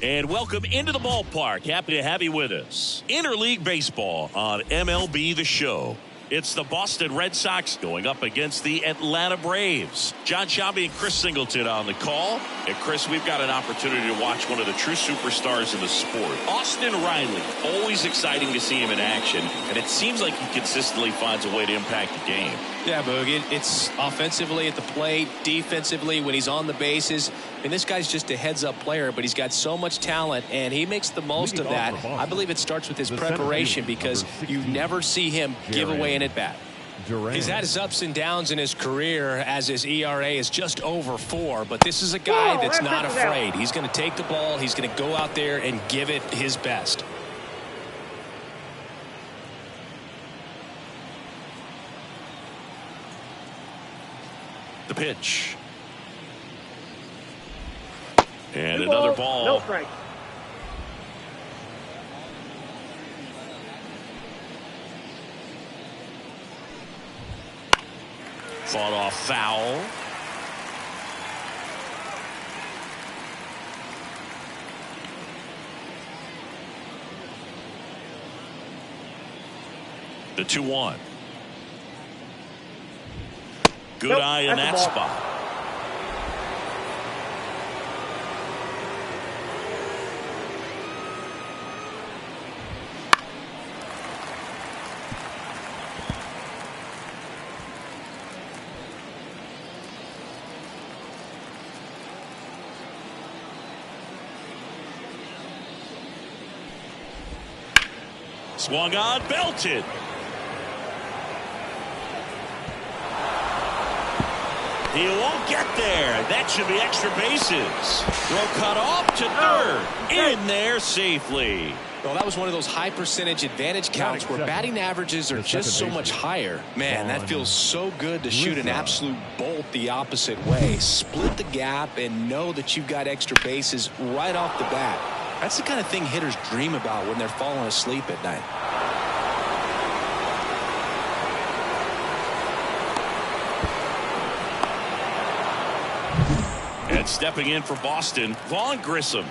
And welcome into the ballpark. Happy to have you with us. Interleague Baseball on MLB The Show. It's the Boston Red Sox going up against the Atlanta Braves. John Sciambi and Chris Singleton on the call. And Chris, we've got an opportunity to watch one of the true superstars in the sport. Austin Riley, always exciting to see him in action. And it seems like he consistently finds a way to impact the game. Yeah, Boog, it's offensively at the plate, defensively when he's on the bases. I mean, this guy's just a heads-up player, but he's got so much talent, and he makes the most of that. I believe it starts with his preparation because you never see him give away an at-bat. He's had his ups and downs in his career as his ERA is just over 4, but this is a guy that's not afraid. He's going to take the ball. He's going to go out there and give it his best. The pitch. And another ball. No strike. Fought off foul. The 2-1. Good eye in that spot. Swung on, belted. He won't get there. That should be extra bases. Throw cut off to third. In there safely. Well, that was one of those high percentage advantage counts where batting averages are just so much higher. Man, that feels so good to shoot an absolute bolt the opposite way. Split the gap and know that you've got extra bases right off the bat. That's the kind of thing hitters dream about when they're falling asleep at night. And stepping in for Boston, Vaughn Grissom.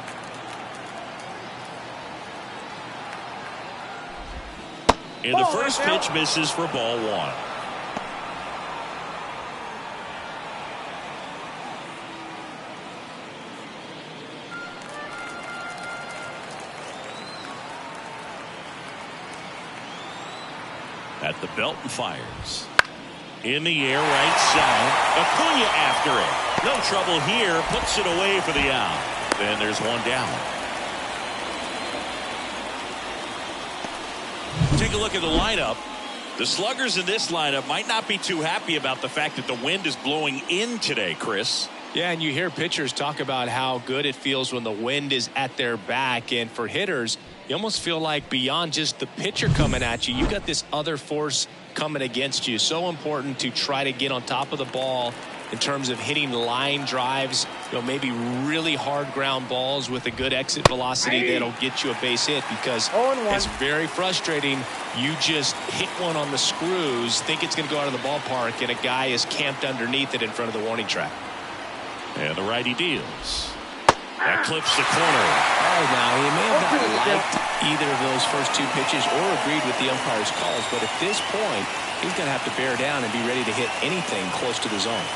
And the first pitch misses for ball 1. At the belt and fires. In the air, right side. Acuna after it. No trouble here. Puts it away for the out. Then there's one down. Take a look at the lineup. The sluggers in this lineup might not be too happy about the fact that the wind is blowing in today, Chris. Yeah, and you hear pitchers talk about how good it feels when the wind is at their back. And for hitters, you almost feel like beyond just the pitcher coming at you, you've got this other force coming against you. So important to try to get on top of the ball in terms of hitting line drives, maybe really hard ground balls with a good exit velocity that'll get you a base hit, because it's very frustrating. You just hit one on the screws, think it's going to go out of the ballpark, and a guy is camped underneath it in front of the warning track. And the righty deals. That clips the corner. Oh, now he may have not liked either of those first 2 pitches or agreed with the umpire's calls, but at this point, he's going to have to bear down and be ready to hit anything close to the zone.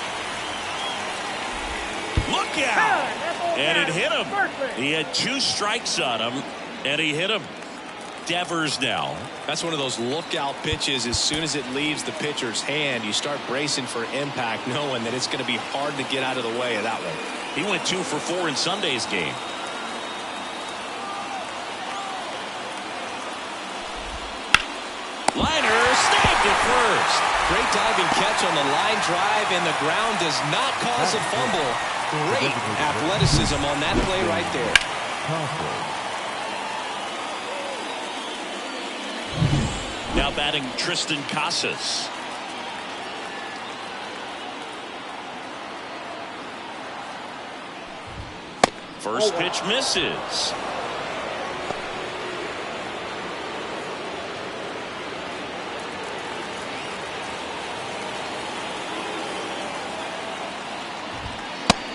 Look out! And it hit him. He had 2 strikes on him, and he hit him. Devers now. That's one of those lookout pitches. As soon as it leaves the pitcher's hand, you start bracing for impact, knowing that it's going to be hard to get out of the way of that one. He went 2 for 4 in Sunday's game. Liner snagged it first. Great diving catch on the line drive, and the ground does not cause a fumble. Great athleticism on that play right there. Now batting Tristan Casas. First pitch misses.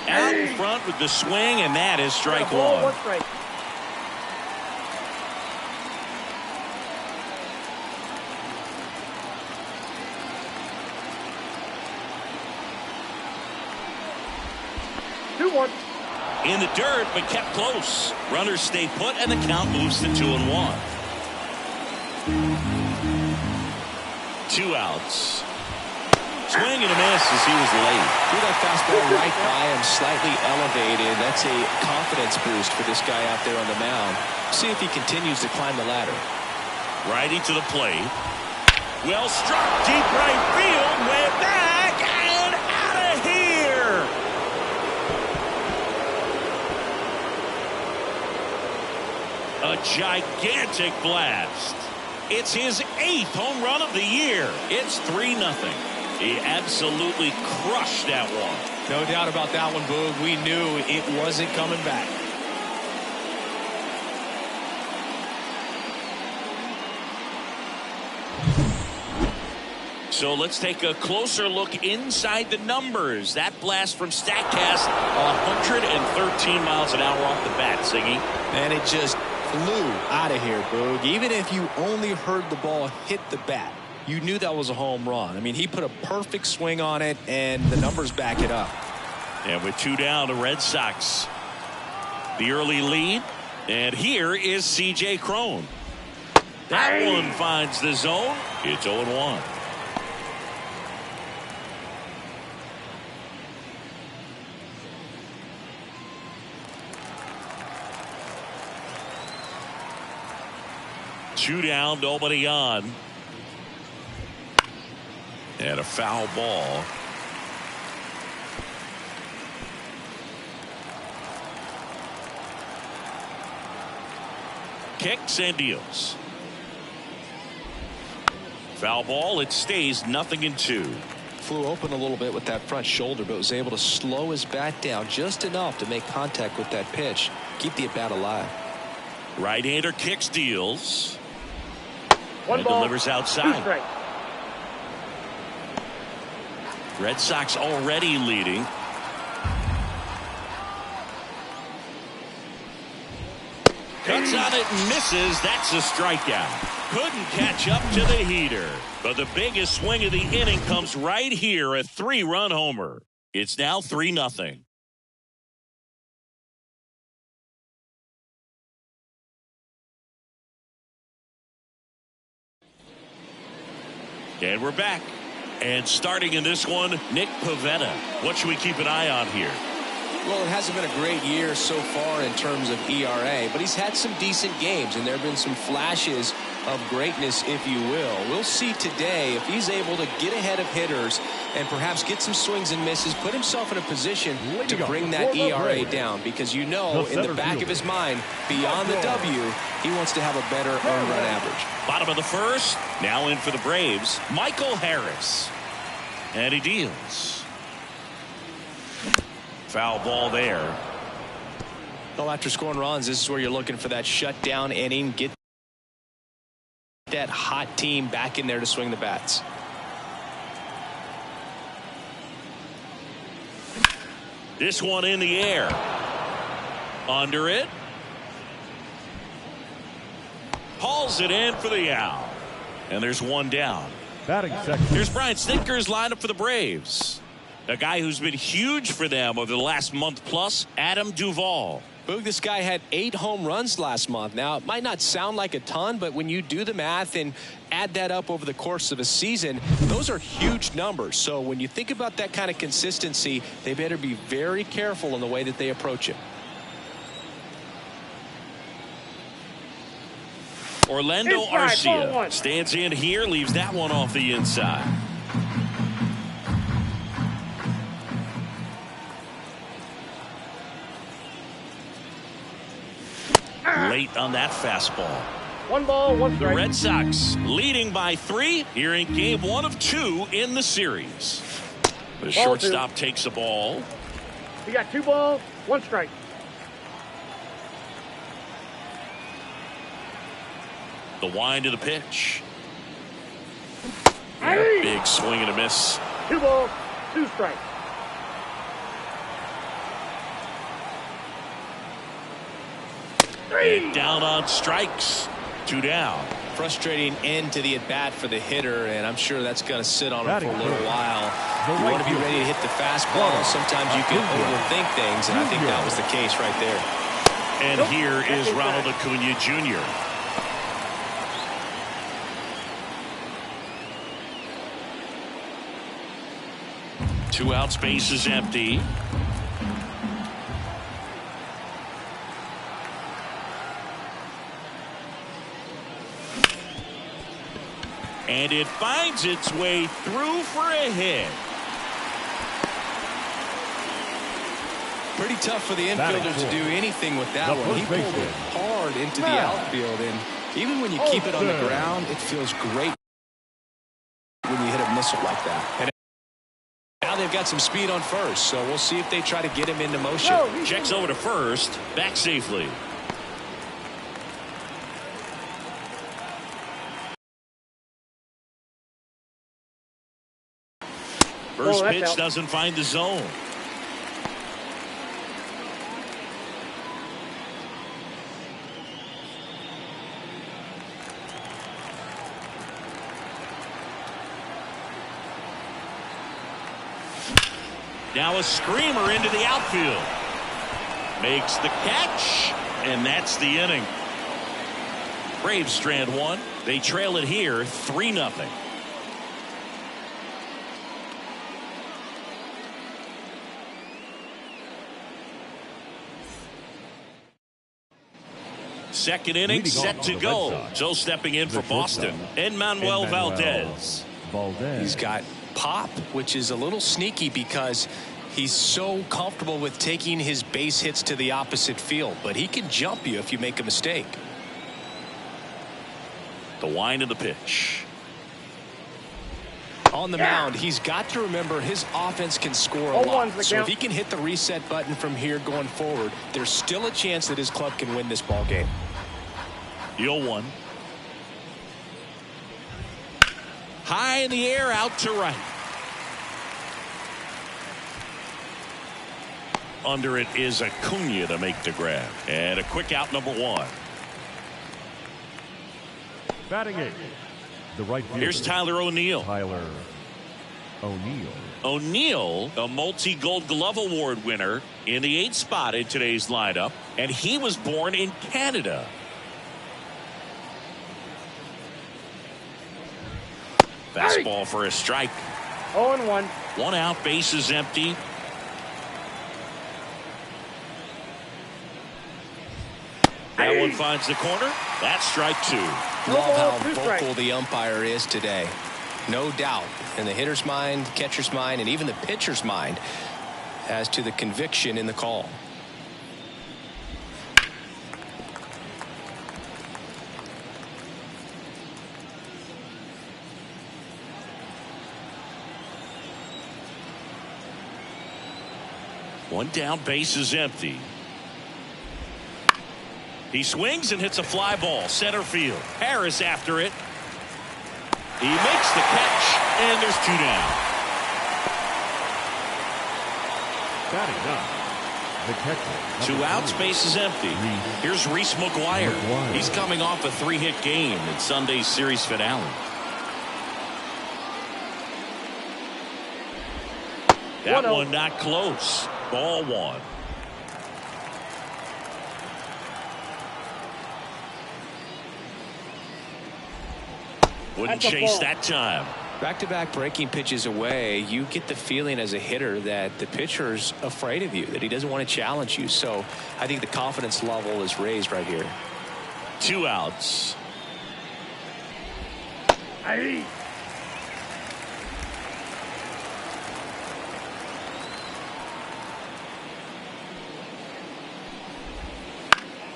Out in front with the swing, and that is strike 1. 2-1. In the dirt, but kept close. Runners stay put, and the count moves to 2-1. 2 outs. Swing and a miss as he was late. Threw that fastball right by him, slightly elevated. That's a confidence boost for this guy out there on the mound. See if he continues to climb the ladder. Righty to the plate. Well struck, deep right field, way back, and out of here. A gigantic blast. It's his 8th home run of the year. It's 3-0. He absolutely crushed that one. No doubt about that one, Boog. We knew it wasn't coming back. So let's take a closer look inside the numbers. That blast from StatCast, 113 miles an hour off the bat, Siggy. And it just flew out of here, Boog. Even if you only heard the ball hit the bat, you knew that was a home run. I mean, he put a perfect swing on it, and the numbers back it up. And with 2 down, the Red Sox, the early lead. And here is C.J. Cron. That one finds the zone. It's 0-1. Two down, nobody on. And a foul ball. Kicks and deals. Foul ball. It stays 0-2. Flew open a little bit with that front shoulder, but was able to slow his bat down just enough to make contact with that pitch. Keep the at-bat alive. Right-hander kicks, deals. One and ball, delivers 2 outside. strikes. Red Sox already leading. Cuts on it and misses. That's a strikeout. Couldn't catch up to the heater. But the biggest swing of the inning comes right here, a 3-run homer. It's now 3-0. And we're back. And starting in this one, Nick Pivetta. What should we keep an eye on here? Well, it hasn't been a great year so far in terms of ERA, but he's had some decent games, and there have been some flashes of greatness, if you will. We'll see today if he's able to get ahead of hitters and perhaps get some swings and misses, put himself in a position to bring that ERA down, because you know in the back of his mind, beyond the W, he wants to have a better earned run average. Bottom of the first, now in for the Braves, Michael Harris. And he deals. Foul ball there. Well, after scoring runs, this is where you're looking for that shutdown inning. Get that hot team back in there to swing the bats. This one in the air. Under it. Hauls it in for the out. And there's one down. Batting second. Here's Brian Snitker's lineup for the Braves. A guy who's been huge for them over the last month plus, Adam Duvall. Boog, this guy had 8 home runs last month. Now, it might not sound like a ton, but when you do the math and add that up over the course of a season, those are huge numbers. So when you think about that kind of consistency, they better be very careful in the way that they approach it. Orlando Inside, ball Arcia one. stands in here, leaves that one off the inside. Late on that fastball. 1 ball, 1 The strike. Red Sox leading by 3 here in game 1 of 2 in the series. The Ball shortstop takes the ball. You got 2 balls, 1 strike. The wind of the pitch. Hey! Big swing and a miss. 2 balls, 2 strikes. And down on strikes. 2 down. frustrating end to the at-bat for the hitter, and I'm sure that's going to sit on him for a little while. You want to be ready to hit the fastball. Sometimes you can overthink things, and I think that was the case right there. And here is Ronald Acuna Jr. Two outs, base is empty. And it finds its way through for a hit. Pretty tough for the infielder to do anything with that one. He pulled it hard into the outfield, and even when you keep it on the ground, it feels great when you hit a missile like that. And now they've got some speed on first, so we'll see if they try to get him into motion. Checks over to first, back safely. First pitch doesn't find the zone. Now a screamer into the outfield. Makes the catch, and that's the inning. Braves strand one. They trail it here 3-0. Second inning set to go. So stepping in for Boston, Manuel Valdez. He's got pop, which is a little sneaky because he's so comfortable with taking his base hits to the opposite field, but he can jump you if you make a mistake. The wind of the pitch. On the mound, he's got to remember his offense can score a lot. So if he can hit the reset button from here going forward, there's still a chance that his club can win this ball game. 0-1. High in the air, out to right. Under it is Acuna to make the grab. And a quick out, number 1. Batting 8. The right fielder. Here's Tyler O'Neill. O'Neill, a multi-Gold Glove Award winner in the 8th spot in today's lineup, and he was born in Canada. Fastball for a strike. 0-1. 1 out, base is empty. That one finds the corner. That's strike 2. Love how vocal the umpire is today. No doubt in the hitter's mind, catcher's mind, and even the pitcher's mind as to the conviction in the call. One down, base is empty. He swings and hits a fly ball, center field. Harris after it. He makes the catch, and there's 2 down. The catcher. 2 outs, base is empty. Here's Reese McGuire. He's coming off a 3-hit game in Sunday's series finale. That one not close. Ball 1. Wouldn't chase that time. Back-to-back breaking pitches away, you get the feeling as a hitter that the pitcher's afraid of you, that he doesn't want to challenge you. So I think the confidence level is raised right here. 2 outs. Aye.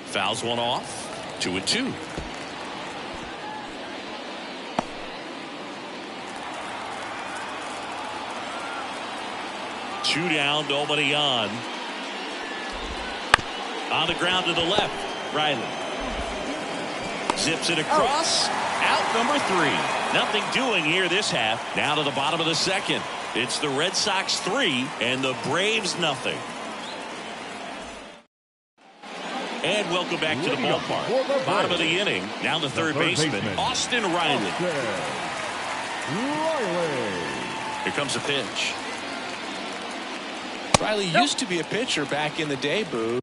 Fouls one off. 2-2. Two down, nobody on. On the ground to the left, Riley. Zips it across. Out number 3. Nothing doing here this half. Now to the bottom of the second. It's the Red Sox 3 and the Braves nothing. And welcome back to the ballpark. Bottom of the inning. Now the third baseman, Austin Riley. Here comes a pitch. Riley used to be a pitcher back in the day, Boo.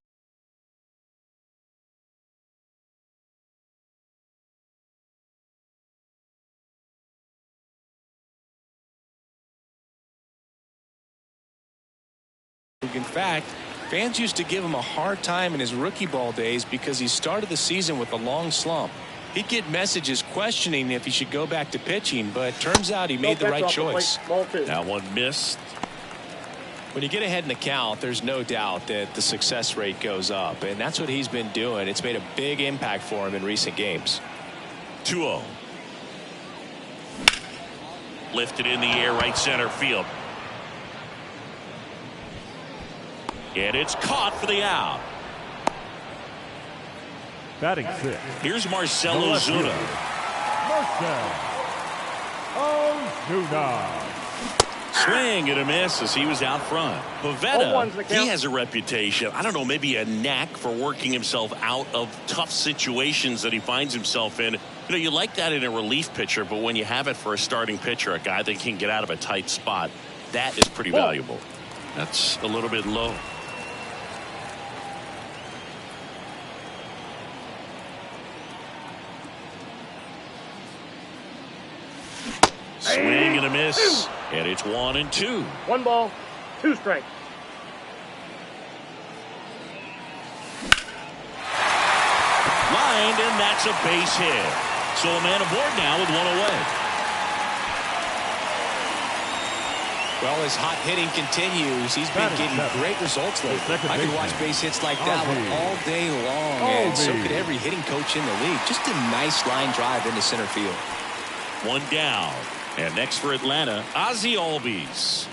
In fact, fans used to give him a hard time in his rookie ball days because he started the season with a long slump. He'd get messages questioning if he should go back to pitching, but turns out he made the right choice. That one missed. When you get ahead in the count, there's no doubt that the success rate goes up, and that's what he's been doing. It's made a big impact for him in recent games. 2-0. Lifted in the air, right center field. And it's caught for the out. Batting 6. Here's Marcell Ozuna. Marcell Ozuna. Swing and a miss as he was out front. Pivetta, he has a reputation, I don't know, maybe a knack for working himself out of tough situations that he finds himself in. You know, you like that in a relief pitcher, but when you have it for a starting pitcher, a guy that can get out of a tight spot, that is pretty valuable. That's a little bit low. Swing and a miss. And it's 1-2. 1 ball, 2 strikes. Lined, and that's a base hit. So a man aboard now with 1 away. Well, as hot hitting continues, he's been getting great results lately. I could watch base hits like that one all day long, and so could every hitting coach in the league. Just a nice line drive into center field. 1 down. And next for Atlanta, Ozzie Albies.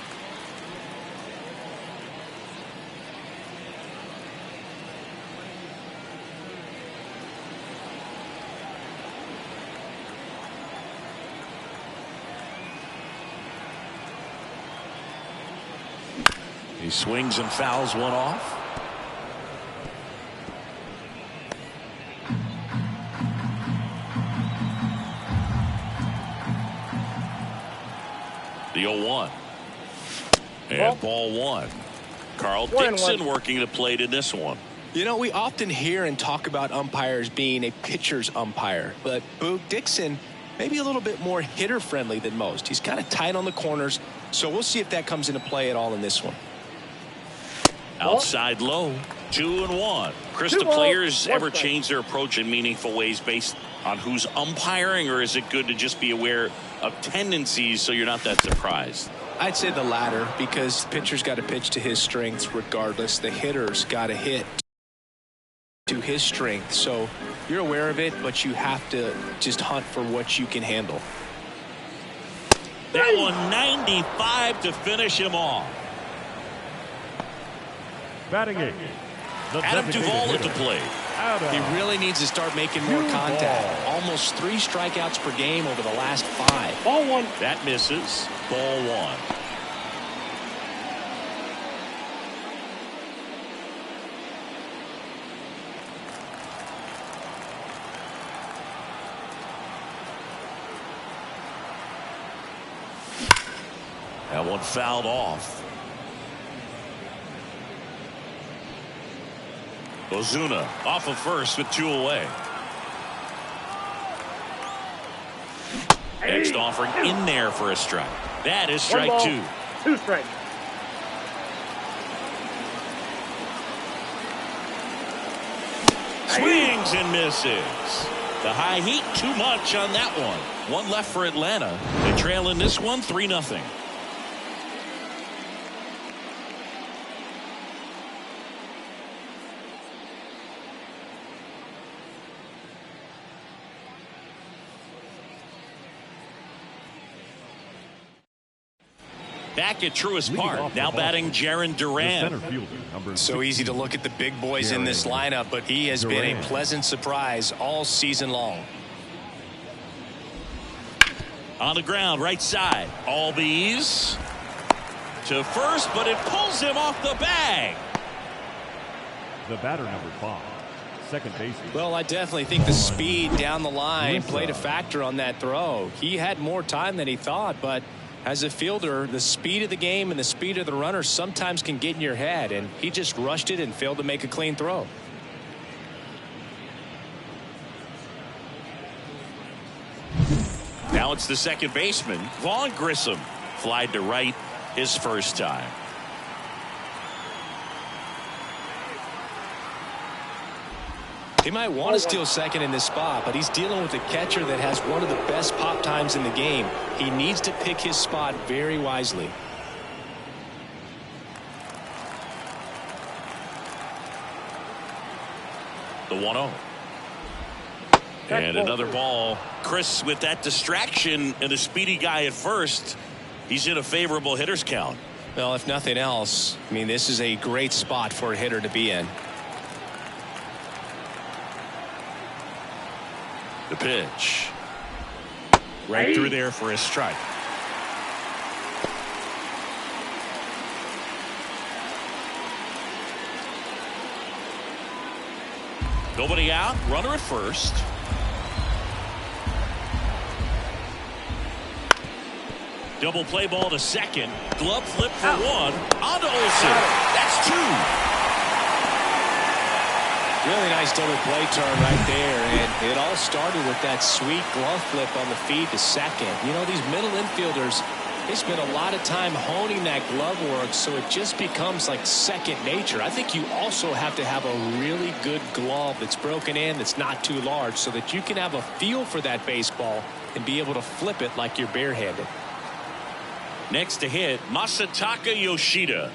He swings and fouls one off. The 0-1. And ball 1. Carl Dixon working the plate in this one. You know, we often hear and talk about umpires being a pitcher's umpire, but Boog Dixon maybe a little bit more hitter friendly than most. He's kind of tight on the corners, so we'll see if that comes into play at all in this one. Outside low. 2-1. Chris, the players ever change their approach in meaningful ways based on who's umpiring, or is it good to just be aware of tendencies so you're not that surprised? I'd say the latter, because the pitcher's got to pitch to his strengths regardless. The hitter's got to hit to his strength. So you're aware of it, but you have to just hunt for what you can handle. That one 95 to finish him off. Batting 8. Adam Duvall at the plate. He really needs to start making more contact. Almost 3 strikeouts per game over the last 5. Ball 1. That misses. Ball 1. That one fouled off. Ozuna off of first with 2 away. Next offering in there for a strike. That is strike 2. 2 strikes. Swings and misses. The high heat too much on that one. 1 left for Atlanta. They trail in this one 3-0. Back at Truist Park, now batting Jarren Duran. So easy to look at the big boys in this lineup, but he has been a pleasant surprise all season long. On the ground, right side. Albies to first, but it pulls him off the bag. The batter, number 5, second baseman. Well, I definitely think the speed down the line played a factor on that throw. He had more time than he thought, but as a fielder, the speed of the game and the speed of the runner sometimes can get in your head, and he just rushed it and failed to make a clean throw. Now it's the second baseman, Vaughn Grissom. Flied to right his first time. He might want to steal second in this spot, but he's dealing with a catcher that has one of the best pop times in the game. He needs to pick his spot very wisely. The 1-0. And another ball. Chris, with that distraction and a speedy guy at first, he's in a favorable hitter's count. Well, if nothing else, I mean, this is a great spot for a hitter to be in. The pitch. Right through there for a strike. Nobody out. Runner at first. Double play ball to second. Glove flip for one. On to Olsen. That's two. Really nice double play turn right there, and it all started with that sweet glove flip on the feed to second. You know, these middle infielders, they spend a lot of time honing that glove work, so it just becomes like second nature. I think you also have to have a really good glove that's broken in, that's not too large, so that you can have a feel for that baseball and be able to flip it like you're barehanded. Next to hit, Masataka Yoshida.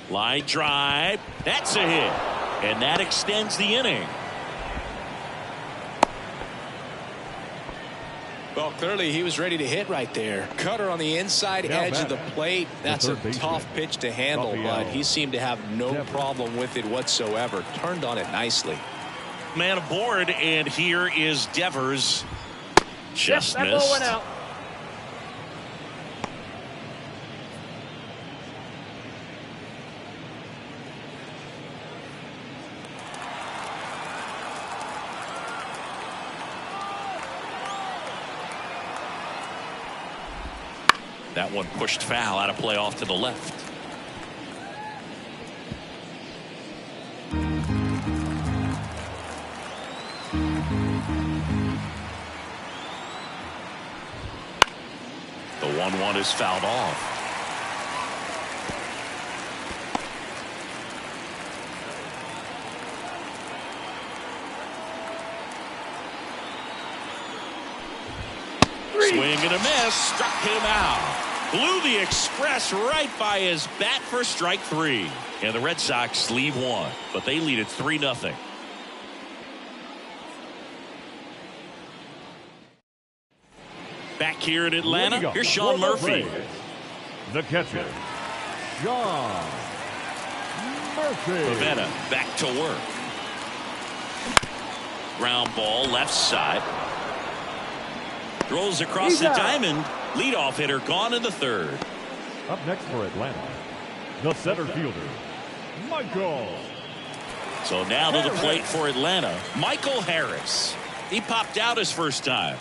Line drive. That's a hit. And that extends the inning. Well, clearly he was ready to hit right there. Cutter on the inside edge of the plate. That's a tough pitch to handle, but he seemed to have no problem with it whatsoever. Turned on it nicely. Man aboard, and here is Devers. Just that missed. ball went out. That one pushed foul out of play off to the left. The 1-1 is fouled off. Swing and a miss. Struck him out. Blew the express right by his bat for strike three. And the Red Sox leave one, but they lead it 3-0. Back here in Atlanta, here's Sean Murphy. The catcher, Sean Murphy. Pavetta back to work. Ground ball left side. Throws across the diamond. Leadoff hitter gone in the third. Up next for Atlanta, the center fielder, Michael. So now to the plate for Atlanta, Michael Harris. He popped out his first time.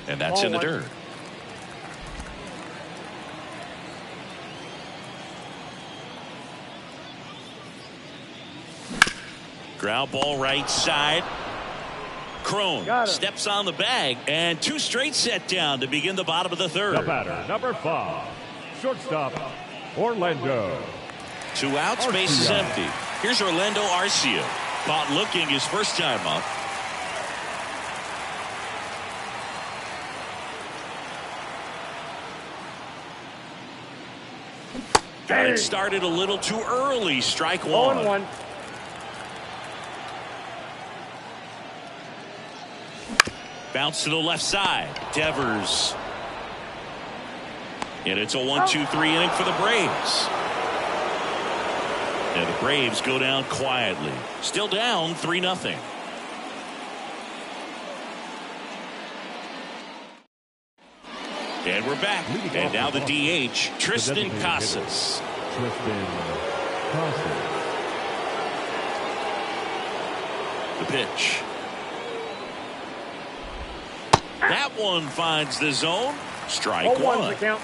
And that's in the dirt. Ground ball right side. Crone steps on the bag, and two straight set down to begin the bottom of the third. The batter, number 5, shortstop, Orlando. 2 outs, base is empty. Here's Orlando Arcia. Caught looking his first time up. Got it started a little too early. Strike one. 0-1. Bounce to the left side. Devers. And it's a 1-2-3 inning for the Braves. And the Braves go down quietly. Still down 3-0. And And we're back. And now the DH, Tristan Casas. Tristan Casas. The pitch. That one finds the zone. Strike 1. The count.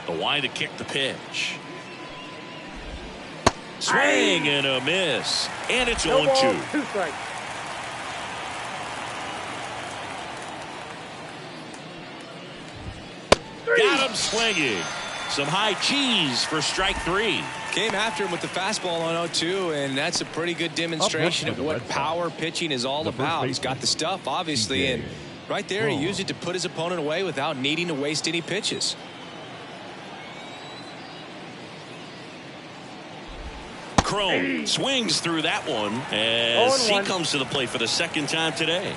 The wide to kick the pitch. Swing and a miss. And it's 0-2. 2 strikes. Got him swinging. Some high cheese for strike 3. Came after him with the fastball on 0-2, and that's a pretty good demonstration of what power pitching is all about. He's got the stuff, obviously, and right there he used it to put his opponent away without needing to waste any pitches. Crone swings through that one as he comes to the plate for the second time today.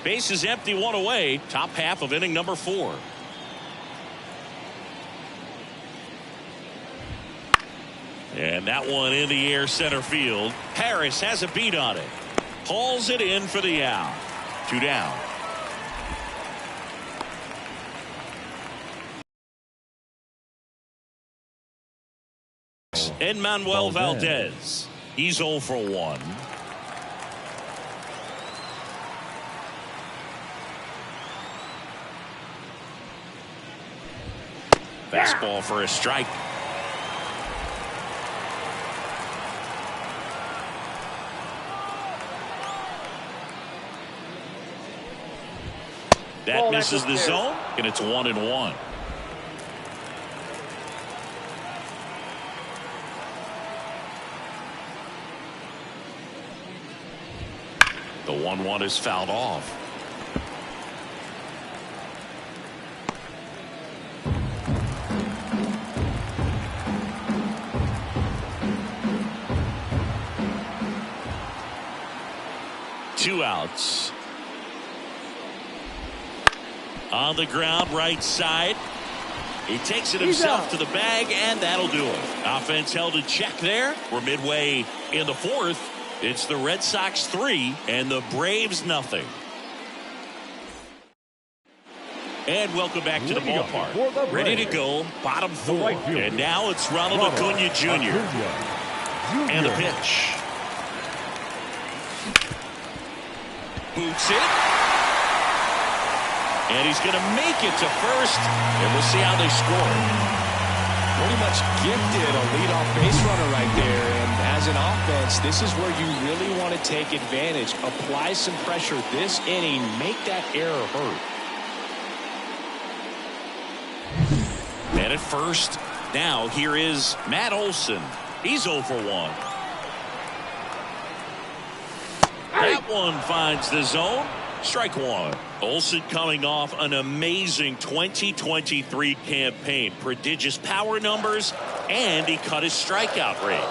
Base is empty, 1 away. Top half of inning number 4. And that one in the air center field. Harris has a beat on it. Hauls it in for the out. 2 down. And Manuel Valdez. He's 0 for 1. Fastball for a strike. That misses the zone, and it's 1-1. The 1-1 is fouled off. Two outs. On the ground, right side. He takes it himself to the bag, and that'll do it. Offense held in check there. We're midway in the 4th. It's the Red Sox 3 and the Braves nothing. And welcome back to the ballpark. Ready to go, bottom 4. And now it's Ronald Acuna Jr. And the pitch. Boots it. And he's going to make it to first. And we'll see how they score. Pretty much gifted a leadoff base runner right there. And as an offense, this is where you really want to take advantage. Apply some pressure this inning. Make that error hurt. And at first, now here is Matt Olson. He's 0 for 1. That one finds the zone. Strike 1. Olson coming off an amazing 2023 campaign. Prodigious power numbers, and he cut his strikeout rate.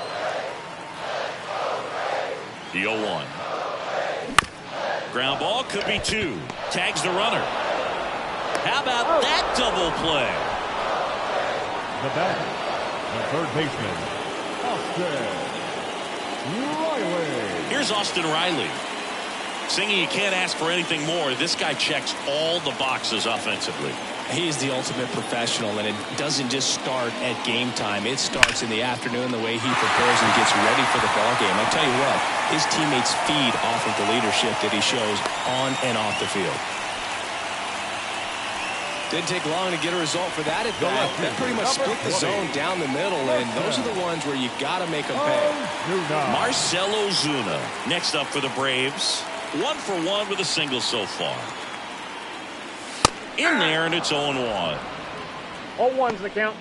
The 0-1. Ground ball could be 2. Tags the runner. How about that double play? The batter, the third baseman, Austin Riley. Here's Austin Riley. Singing, you can't ask for anything more. This guy checks all the boxes offensively. He is the ultimate professional, and it doesn't just start at game time. It starts in the afternoon, the way he prepares and gets ready for the ball game. I'll tell you what, his teammates feed off of the leadership that he shows on and off the field. Didn't take long to get a result for that at bat. That pretty much split the zone down the middle, and those are the ones where you got to make them pay. Marcell Ozuna next up for the Braves. 1 for 1 with a single so far. In there, and it's 0-1. 0-1's the count.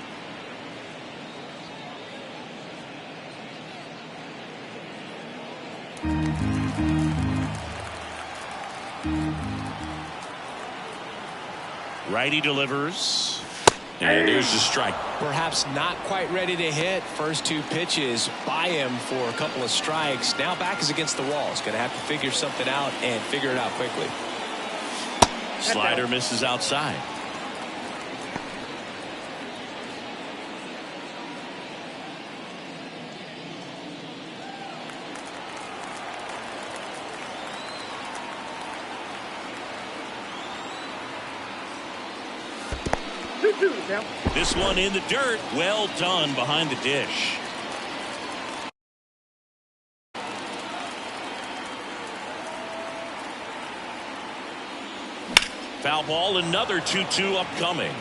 Righty delivers. And there's the strike. Perhaps not quite ready to hit. First 2 pitches by him for a couple of strikes. Now back is against the wall. He's going to have to figure something out and figure it out quickly. Slider misses outside. 2 the count. This one in the dirt. Well done behind the dish. Foul ball, another 2-2 upcoming.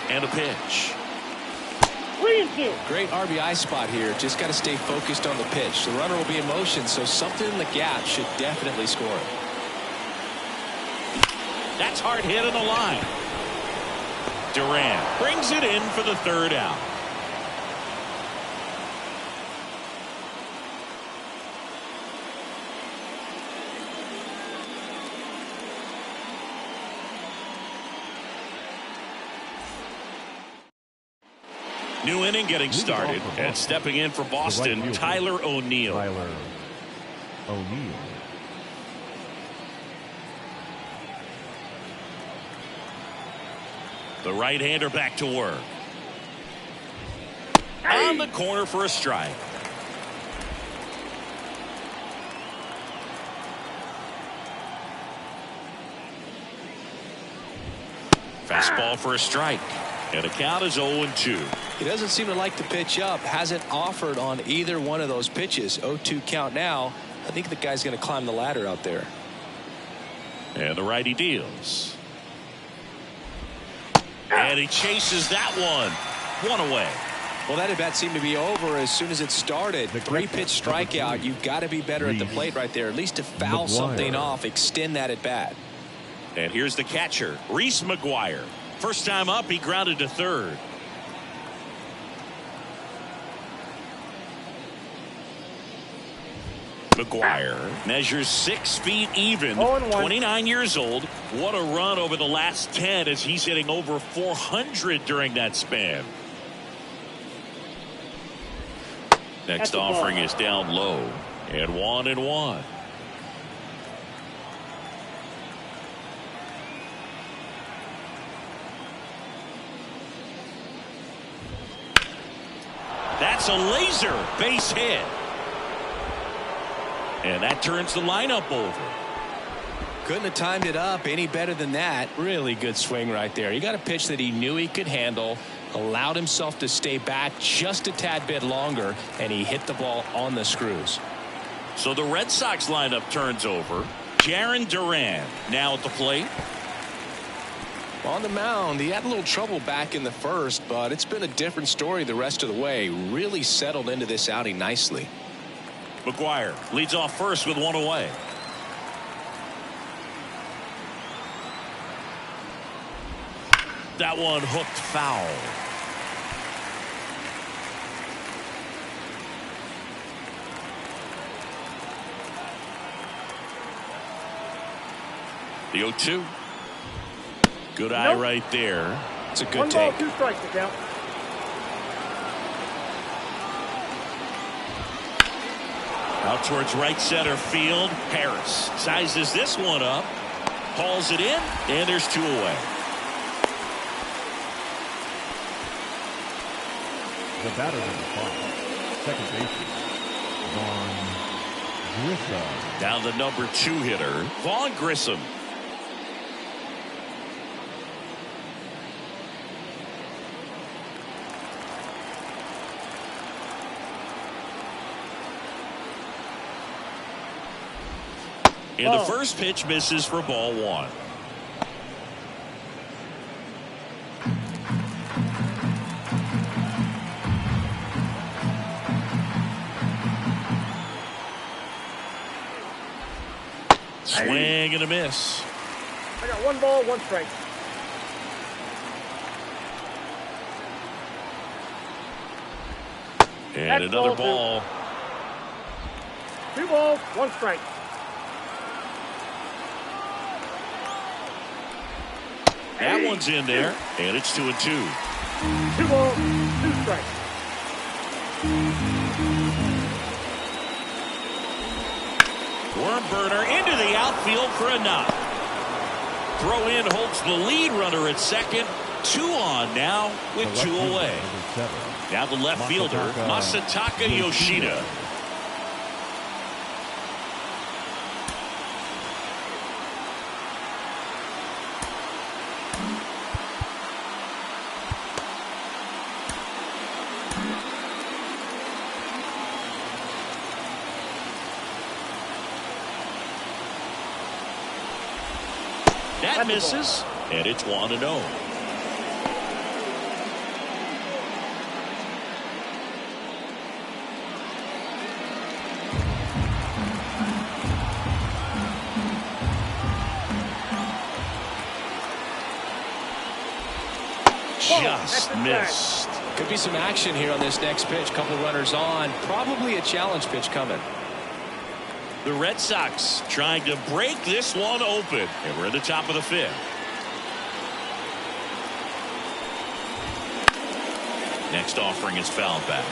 And a pitch. 3-2. Great RBI spot here. Just got to stay focused on the pitch. The runner will be in motion, so something in the gap should definitely score. That's hard hit on the line. Durant brings it in for the third out. New inning getting started, and stepping in for Boston, Tyler O'Neill. The right-hander back to work. On the corner for a strike. Fastball for a strike. And the count is 0-2. He doesn't seem to like the pitch up. Hasn't offered on either one of those pitches. 0-2 count now. I think the guy's going to climb the ladder out there. And the righty deals. And he chases that one. One away. Well, that at bat seemed to be over as soon as it started. 3-pitch strikeout. You've got to be better at the plate right there. At least to foul something off. Extend that at bat. And here's the catcher, Reese McGuire. First time up, he grounded to third. McGuire measures 6 feet even, 29 years old. What a run over the last 10 as he's hitting over 400 during that span. Next offering is down low, and 1-1. That's a laser base hit. And that turns the lineup over. Couldn't have timed it up any better than that. Really good swing right there. He got a pitch that he knew he could handle, allowed himself to stay back just a tad bit longer, and he hit the ball on the screws. So the Red Sox lineup turns over. Jarren Duran now at the plate. On the mound, he had a little trouble back in the first, but it's been a different story the rest of the way. Really settled into this outing nicely. McGuire leads off first with one away. That one hooked foul. The 0-2. Good eye right there. It's a good take. 1 ball, 2 strikes to count. Out towards right center field. Harris sizes this one up. Hauls it in. And there's 2 away. The batter number 5, second baseman, Vaughn Grissom. Down the number 2 hitter, Vaughn Grissom. And the first pitch misses for ball 1. Swing and a miss. I got 1 ball, 1 strike. And That's another ball ball. 2 balls, 1 strike. That one's in there, and it's 2-2. 2 balls, 2 strikes. Worm burner into the outfield for a knock. Throw in holds the lead runner at second. 2 on now with 2 away. Now the left fielder, Masataka Yoshida. That misses, and it's 1-0. Just missed. Could be some action here on this next pitch. Couple runners on. Probably a challenge pitch coming. The Red Sox trying to break this one open. And we're in the top of the 5th. Next offering is fouled back.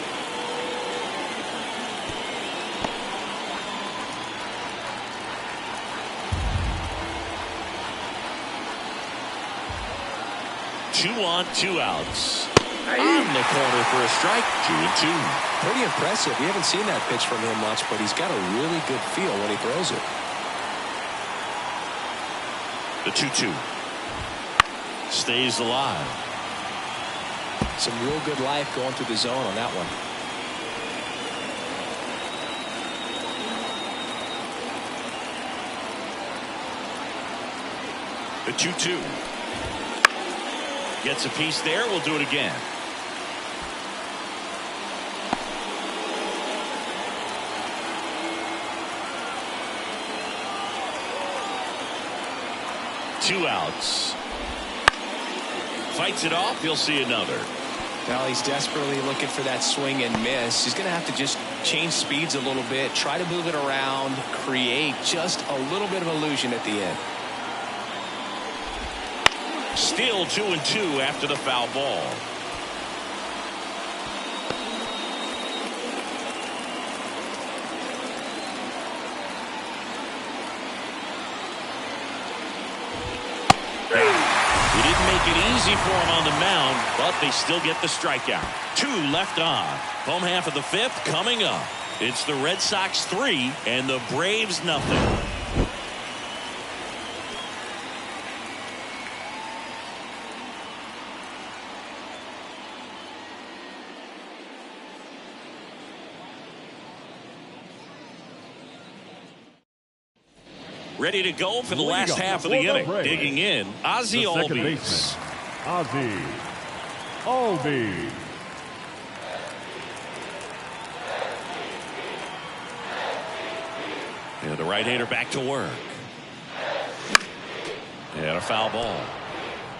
Two on, 2 outs. On the corner for a strike. 2-2. Pretty impressive. We haven't seen that pitch from him much, but he's got a really good feel when he throws it. The 2-2 stays alive. Some real good life going through the zone on that one. The 2-2 gets a piece there. We'll do it again. Two outs. Fights it off. He'll see another. Now he's desperately looking for that swing and miss. He's going to have to just change speeds a little bit, try to move it around, create just a little bit of illusion at the end. Still 2-2 after the foul ball. He didn't make it easy for him on the mound, but they still get the strikeout. 2 left on. Home half of the 5th coming up. It's the Red Sox 3 and the Braves nothing. Ready to go for the last half of the inning. Digging in, Ozzie Albies. Ozzie Albies. And the right-hander back to work. And a foul ball.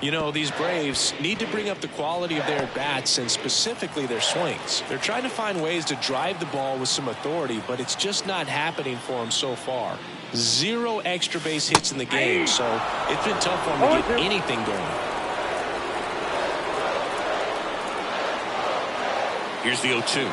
You know, these Braves need to bring up the quality of their bats and specifically their swings. They're trying to find ways to drive the ball with some authority, but it's just not happening for them so far. 0 extra base hits in the game, so it's been tough for them to get anything going. Here's the 0-2.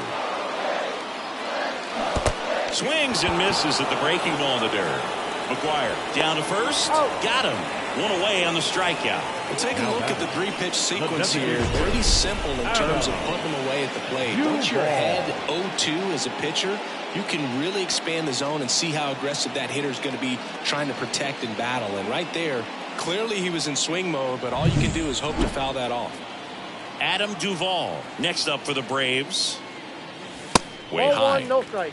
Swings and misses at the breaking ball in the dirt. McGuire down to first. Got him. 1 away on the strikeout. Well, take a look at the 3-pitch sequence here. Pretty simple in terms of putting them away at the plate. Once you're ahead 0-2 as a pitcher, you can really expand the zone and see how aggressive that hitter is going to be trying to protect and battle. And right there, clearly he was in swing mode, but all you can do is hope to foul that off. Adam Duvall next up for the Braves. Way high. 1, no strike.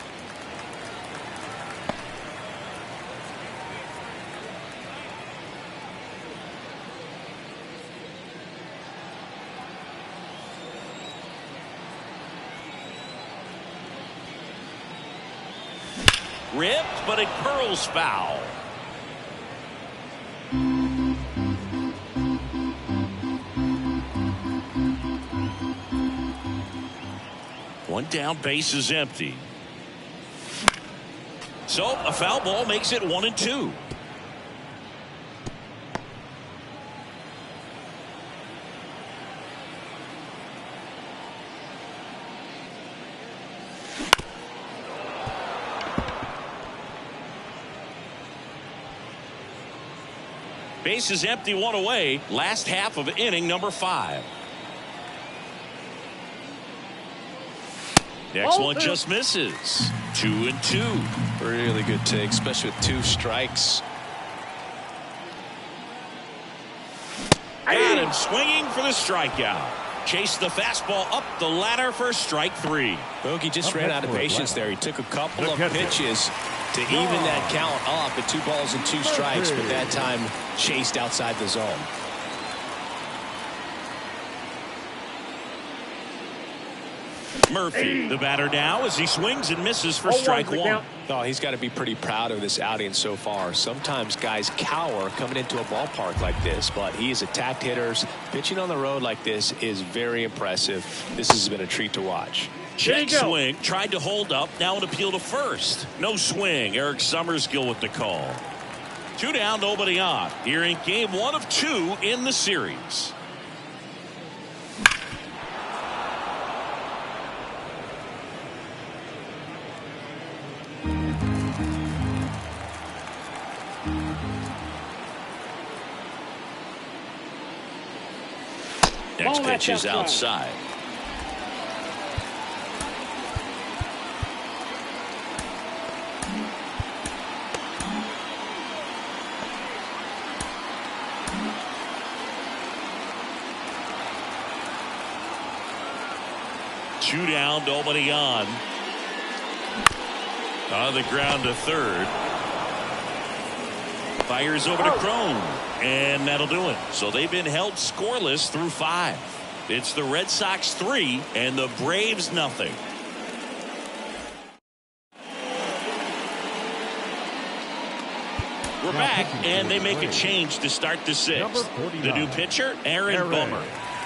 Ripped, but it curls foul. One down, base is empty. So a foul ball makes it 1-2. Base is empty, one away. Last half of inning number 5. Next one just misses. 2-2. Really good take, especially with 2 strikes. Got him swinging for the strikeout. Chased the fastball up the ladder for strike 3. Bogey just ran out of patience there. He took a couple of pitches to even that count up at 2 balls and 2 strikes, but that time chased outside the zone. Murphy, the batter now, as he swings and misses for strike 1. Oh, he's got to be pretty proud of this outing so far. Sometimes guys cower coming into a ballpark like this, but he has attacked hitters. Pitching on the road like this is very impressive. This has been a treat to watch. Check swing, tried to hold up, now an appeal to first. No swing. Eric Summerskill with the call. 2 down, nobody on. Here in game 1 of 2 in the series. Next pitch is outside. Two down, nobody on. On the ground to third. Fires over to Crone, and that'll do it. So they've been held scoreless through 5. It's the Red Sox 3 and the Braves nothing. We're back, and they make a change to start the 6th. The new pitcher, Aaron Bummer.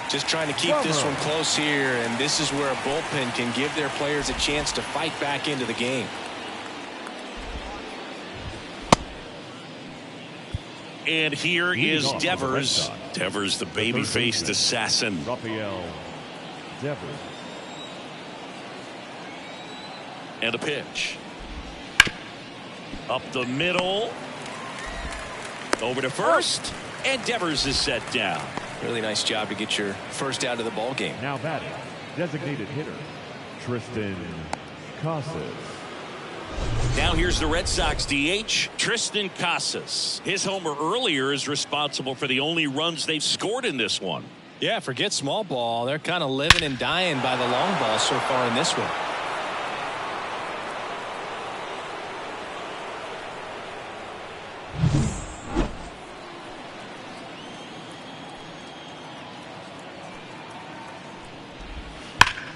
Just trying to keep this one close here, and this is where a bullpen can give their players a chance to fight back into the game. And here is Devers. Devers, the baby-faced assassin. Rafael Devers. And a pitch. Up the middle. Over to first. And Devers is set down. Really nice job to get your first out of the ball game. Now batting, designated hitter, Tristan Casas. Now here's the Red Sox DH, Tristan Casas. His homer earlier is responsible for the only runs they've scored in this one. Yeah, forget small ball. They're kind of living and dying by the long ball so far in this one.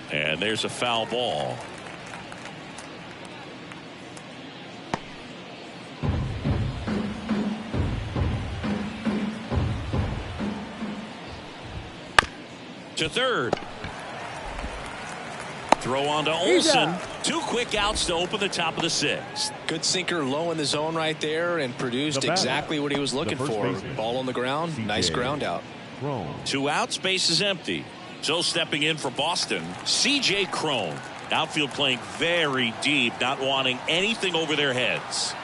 And there's a foul ball. To third. Throw on to Olsen. 2 quick outs to open the top of the 6th. Good sinker low in the zone right there and produced exactly what he was looking for. Ball on the ground. Nice ground out. 2 outs, base is empty. So stepping in for Boston, C.J. Crone. Outfield playing very deep, not wanting anything over their heads.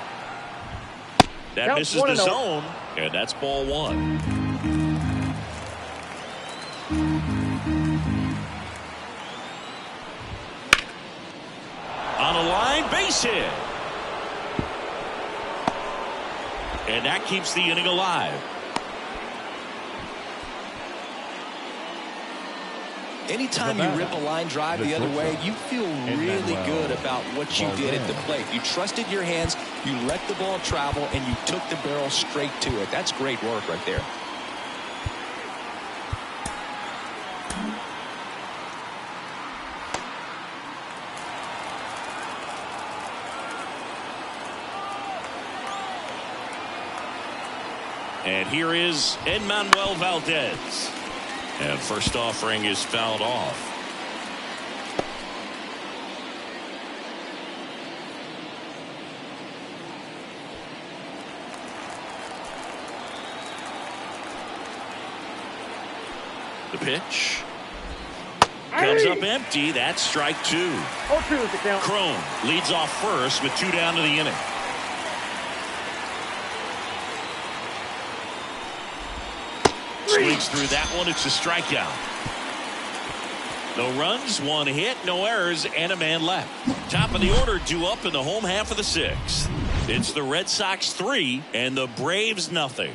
That misses the zone, and that's ball 1. On a line, base hit. And that keeps the inning alive. Anytime you rip a line drive the other way, you feel really good about what you did at the plate. You trusted your hands, you let the ball travel, and you took the barrel straight to it. That's great work right there. And here is Enmanuel Valdez. And first offering is fouled off. The pitch comes up empty. That's strike 2. 0-2 is the count. Crone leads off first with 2 down to the inning. Swings through that one. It's a strikeout. No runs, one hit, no errors, and a man left. Top of the order due up in the home half of the sixth. It's the Red Sox 3 and the Braves nothing.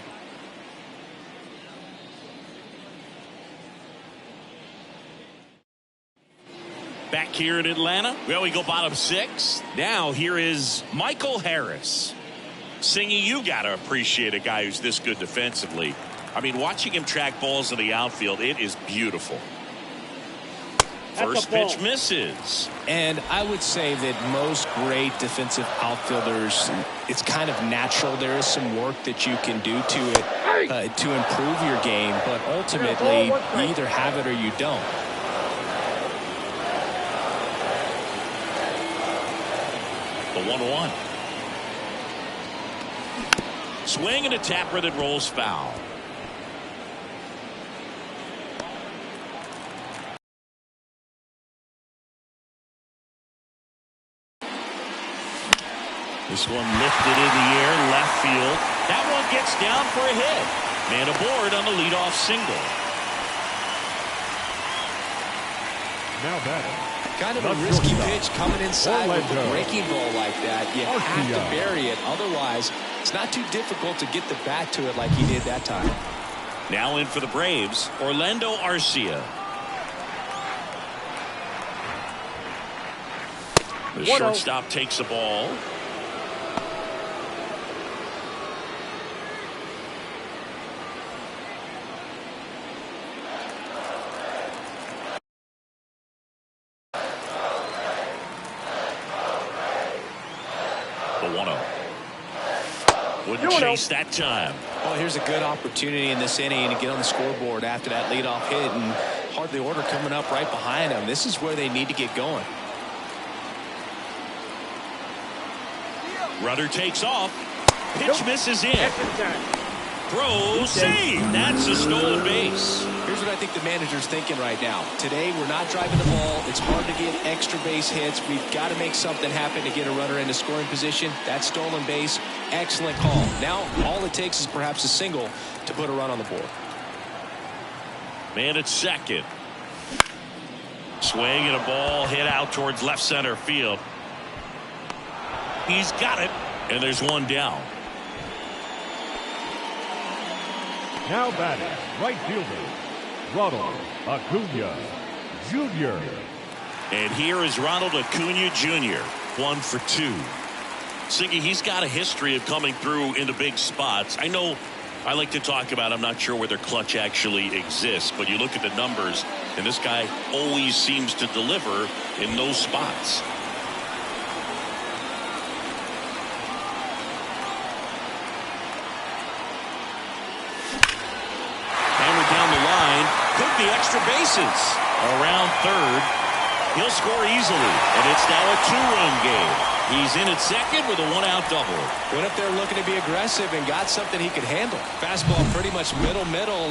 Back here in Atlanta, well, we go bottom six. Now here is Michael Harris. Singy, you got to appreciate a guy who's this good defensively. I mean, watching him track balls in the outfield, it is beautiful. First pitch misses. And I would say that most great defensive outfielders, it's kind of natural. There is some work that you can do to it to improve your game. But ultimately, you either have it or you don't. The 1-1. Swing and a tapper that rolls foul. This one lifted in the air, left field. That one gets down for a hit. Man aboard on the leadoff single. Now batting. Kind of a risky pitch coming inside with a breaking ball like that. You have to bury it. Otherwise, it's not too difficult to get the bat to it like he did that time. Now in for the Braves, Orlando Arcia. The shortstop takes the ball. Wouldn't chase that time. Well, here's a good opportunity in this inning to get on the scoreboard after that leadoff hit, and hardly order coming up right behind them. This is where they need to get going. Runner takes off. Pitch misses in. Throw, save. That's a stolen base. Here's what I think the manager's thinking right now. Today, we're not driving the ball. It's hard to get extra base hits. We've got to make something happen to get a runner into scoring position. That stolen base, excellent call. Now, all it takes is perhaps a single to put a run on the board. Man at second. Swing and a ball hit out towards left center field. He's got it, and there's one down. Now batting, right fielder, Ronald Acuna Jr. And here is Ronald Acuna Jr., 1 for 2. Siggy, he's got a history of coming through into big spots. I know I like to talk about, I'm not sure whether clutch actually exists, but you look at the numbers, and this guy always seems to deliver in those spots. The extra bases around third. He'll score easily, and it's now a 2-run game. He's in at second with a 1-out double. Went up there looking to be aggressive and got something he could handle. Fastball pretty much middle,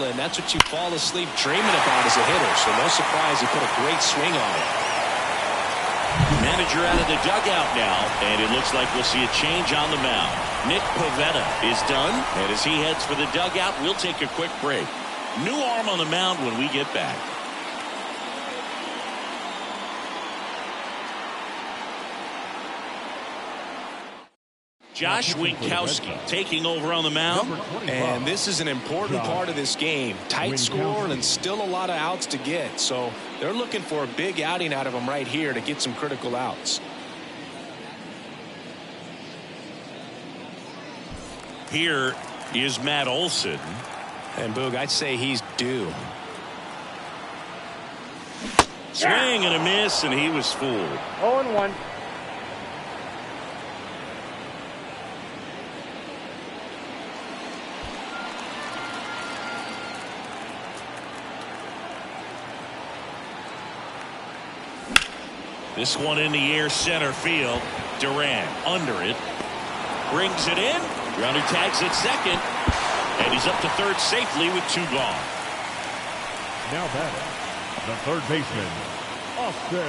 and that's what you fall asleep dreaming about as a hitter. So no surprise he put a great swing on it. Manager out of the dugout now, and it looks like we'll see a change on the mound. Nick Pivetta is done, and as he heads for the dugout, we'll take a quick break. New arm on the mound when we get back. Josh Winkowski taking over on the mound. And this is an important part of this game. Tight score and still a lot of outs to get. So they're looking for a big outing out of him right here to get some critical outs. Here is Matt Olson. And Boog, I'd say he's due. Swing and a miss, and he was fooled. 0-1. This one in the air, center field. Duran under it. Brings it in. Runner tags at second. And he's up to third safely with 2 gone. Now batting, the third baseman, Austin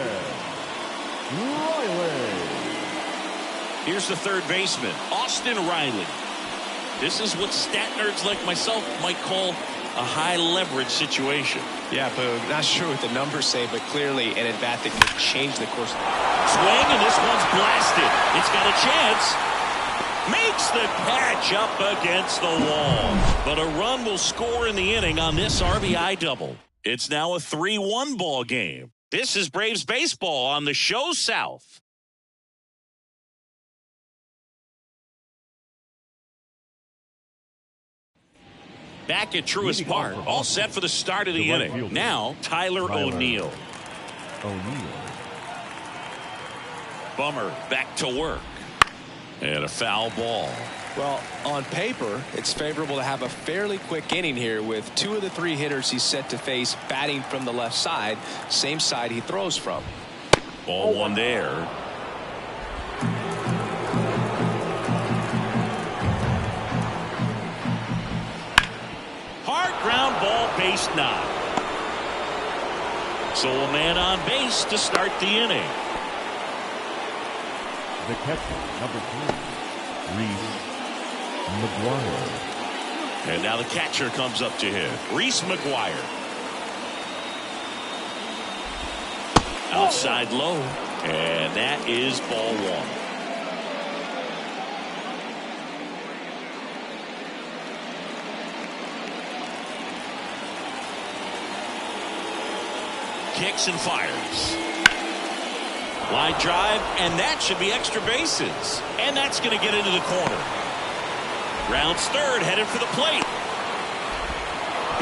Riley. Here's the third baseman, Austin Riley. This is what stat nerds like myself might call a high leverage situation. Yeah, Boog. Not sure what the numbers say, but clearly an at-bat that could change the course. Swing, and this one's blasted. It's got a chance. Makes the catch up against the wall. But a run will score in the inning on this RBI double. It's now a 3-1 ball game. This is Braves baseball on the show South. Back at Truist Park, all set for the start of the inning. Now, Tyler O'Neill. Bummer back to work. And a foul ball. Well, on paper, it's favorable to have a fairly quick inning here with 2 of the 3 hitters he's set to face batting from the left side, same side he throws from. Ball 1 there. Hard ground ball, base knock. So a man on base to start the inning. The catcher, number 3, Reese McGuire. And now the catcher comes up to him. Reese McGuire. Outside low. And that is ball 1. Kicks and fires. Line drive, and that should be extra bases. And that's going to get into the corner. Rounds third, headed for the plate.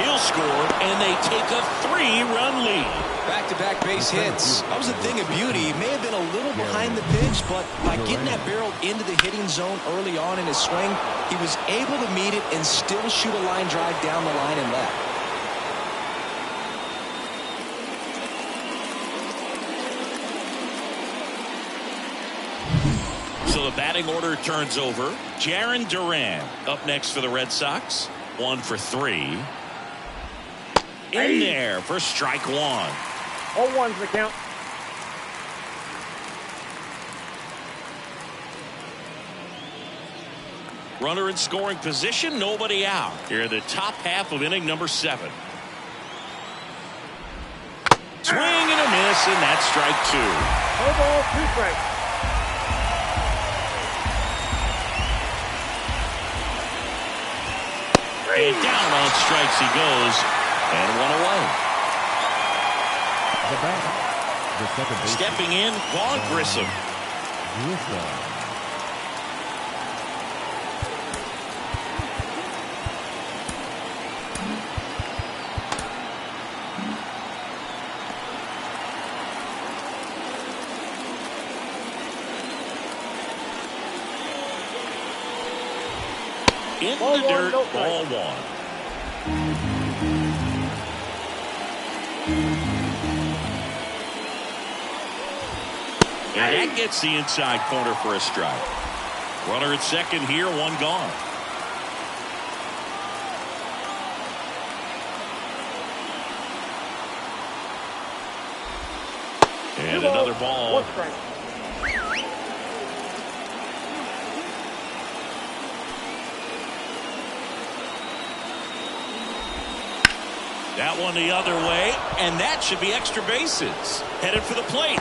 He'll score, and they take a 3-run lead. Back-to-back base hits. That was a thing of beauty. He may have been a little behind the pitch, but by getting that barrel into the hitting zone early on in his swing, he was able to meet it and still shoot a line drive down the line and left. So the batting order turns over. Jarren Duran up next for the Red Sox. 1 for 3. In there for strike 1. 0-1's the count. Runner in scoring position, nobody out. Here in the top half of inning number 7. Swing and a miss, and that's strike 2. 0 ball, 2 strikes. And down on strikes he goes, and 1 away. The batter, the second baseman. Stepping in, Vaughn Grissom. In Ball the one, dirt, no ball strike. 1. And that gets the inside corner for a strike. Runner at second here, 1 gone. And another ball. 1 strike. That one the other way, and that should be extra bases. Headed for the plate.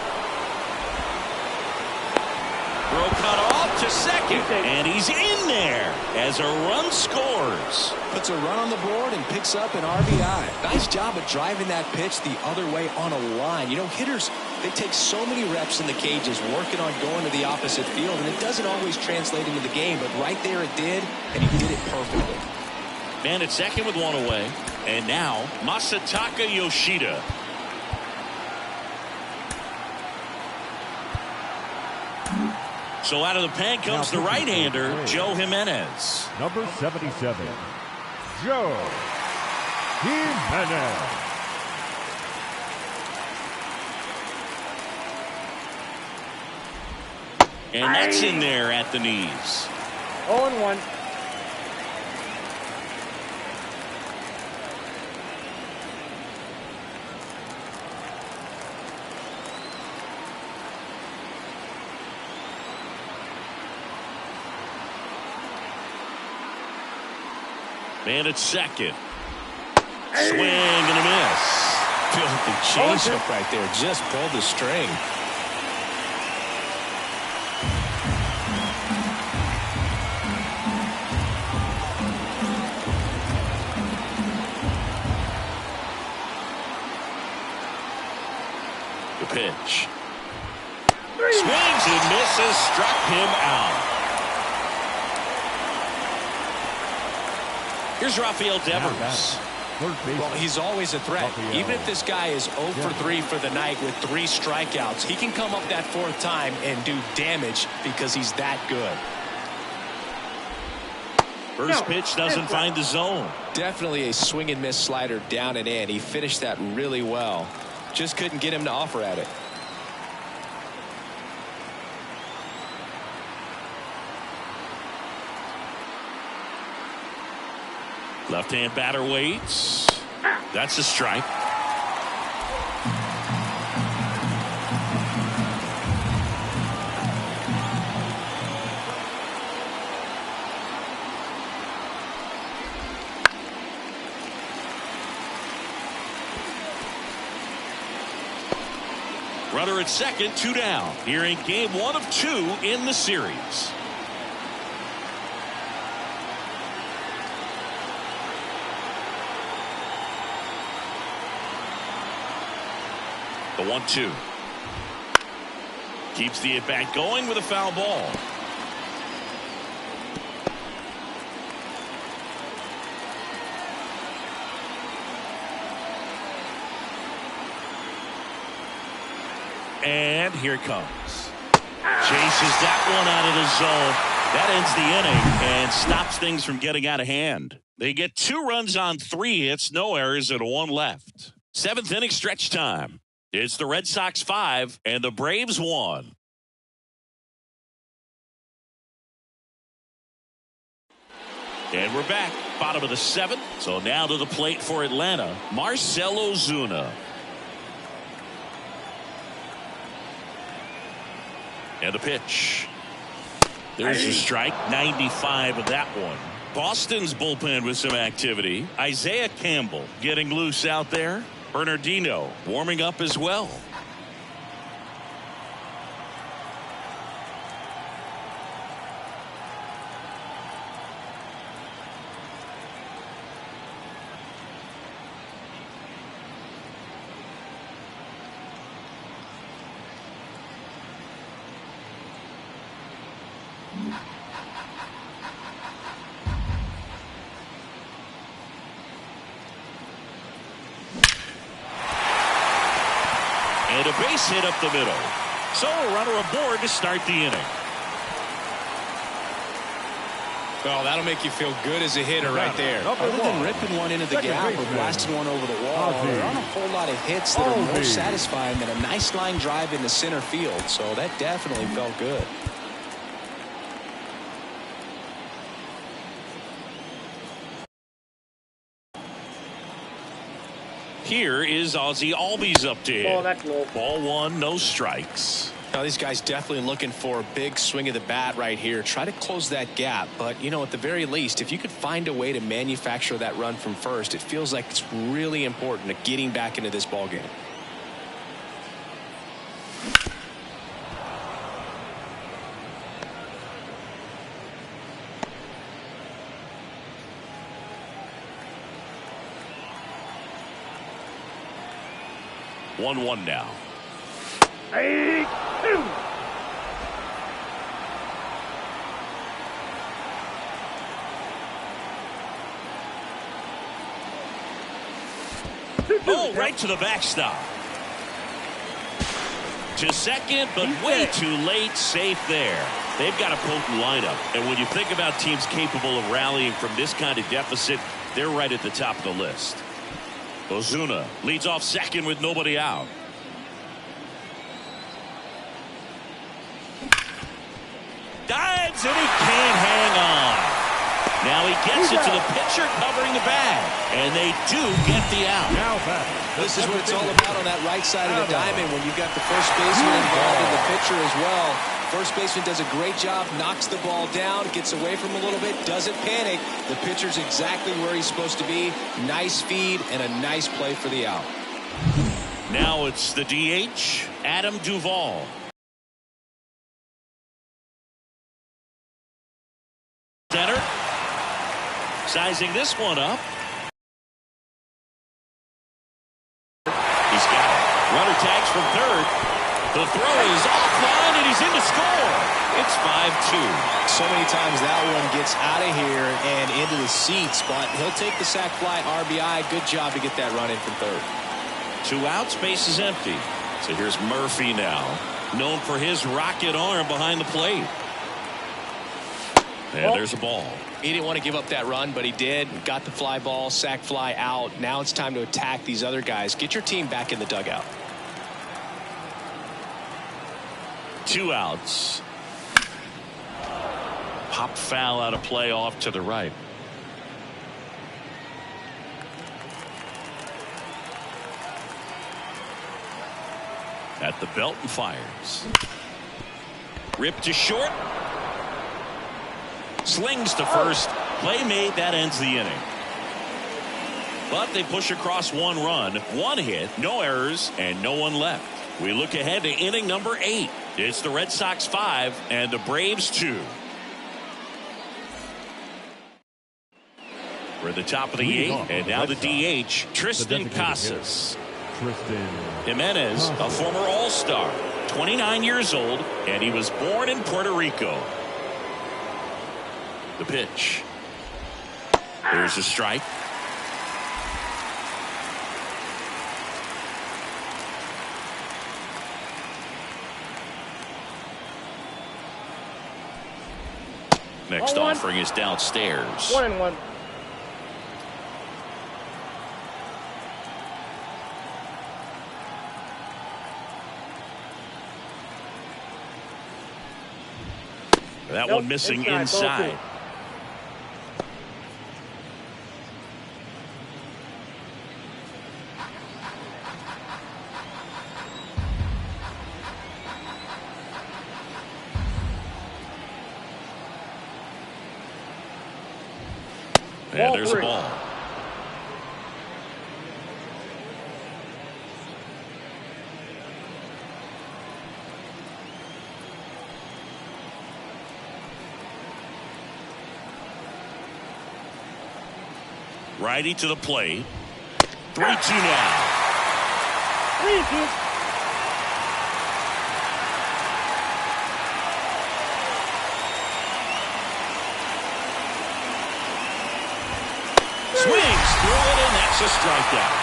Throw cut off to second, and he's in there as a run scores. Puts a run on the board and picks up an RBI. Nice job of driving that pitch the other way on a line. You know, hitters, they take so many reps in the cages working on going to the opposite field, and it doesn't always translate into the game, but right there it did, and he did it perfectly. Man at second with 1 away. And now, Masataka Yoshida. So out of the pen comes the right-hander, Joe Jimenez. Number 77, Joe Jimenez. And that's in there at the knees. 0-1. Man at second. Swing and a miss. Filthy changeup right there. Just pulled the string. The pitch. Swings and misses. Struck him out. Here's Rafael Devers. Well, he's always a threat. Even if this guy is 0 for 3 for the night with 3 strikeouts, he can come up that 4th time and do damage because he's that good. First pitch doesn't find the zone. Definitely a swing and miss slider down and in. He finished that really well. Just couldn't get him to offer at it. Left-hand batter waits. That's a strike. Runner at second, 2 down. Here in game 1 of 2 in the series. The 1-2. Keeps the at-bat going with a foul ball. And here it comes. Chases that one out of the zone. That ends the inning and stops things from getting out of hand. They get 2 runs on 3 hits, no errors, and 1 left. 7th inning stretch time. It's the Red Sox 5 and the Braves 1. And we're back, bottom of the 7th. So now to the plate for Atlanta, Marcell Ozuna. And the pitch. There's your strike, 95 of that one. Boston's bullpen with some activity. Isaiah Campbell getting loose out there. Bernardino warming up as well. And a base hit up the middle. So a runner aboard to start the inning. Well, that'll make you feel good as a hitter right there. Other than ripping one into the gap or blasting one over the wall, there aren't a whole lot of hits that are more satisfying than a nice line drive into center field. So that definitely felt good. Here is Ozzie Albies up to hit. Oh, that's low. Ball 1, no strikes. Now these guys definitely looking for a big swing of the bat right here. Try to close that gap. But, you know, at the very least, if you could find a way to manufacture that run from first, it feels like it's really important to getting back into this ball game. One now. 8-2. Oh, right to the backstop. To second, but way too late. Safe there. They've got a potent lineup. And when you think about teams capable of rallying from this kind of deficit, they're right at the top of the list. Ozuna leads off second with nobody out. Dives and he can't hang on. Now he gets it to the pitcher covering the bag. And they do get the out. This is what it's all about on that right side of the diamond when you've got the first baseman involved in the pitcher as well. First baseman does a great job, knocks the ball down, gets away from him a little bit, doesn't panic. The pitcher's exactly where he's supposed to be. Nice feed and a nice play for the out. Now it's the DH, Adam Duvall. Center. Sizing this one up. He's got it. Runner tags from third. The throw is offline and he's in to score. It's 5-2. So many times that one gets out of here and into the seats, but he'll take the sac fly RBI. Good job to get that run in from third. 2 outs, base is empty. So here's Murphy now, known for his rocket arm behind the plate. And there's a ball. He didn't want to give up that run, but he did. Got the fly ball, sac fly out. Now it's time to attack these other guys. Get your team back in the dugout. 2 outs. Pop foul out of play off to the right. At the belt and fires. Ripped to short. Slings to first. Play made. That ends the inning. But they push across 1 run, 1 hit, no errors, and no one left. We look ahead to inning number 8. It's the Red Sox 5 and the Braves 2. We're at the top of the 8th, and now the DH, Tristan Casas. Jimenez, a former All-Star, 29 years old, and he was born in Puerto Rico. The pitch. There's a strike. Next offering is downstairs. 1-1. That one missing inside. And there's a ball. Righty to the plate. 3-2 now. 3-2. Swings through it, and that's a strikeout.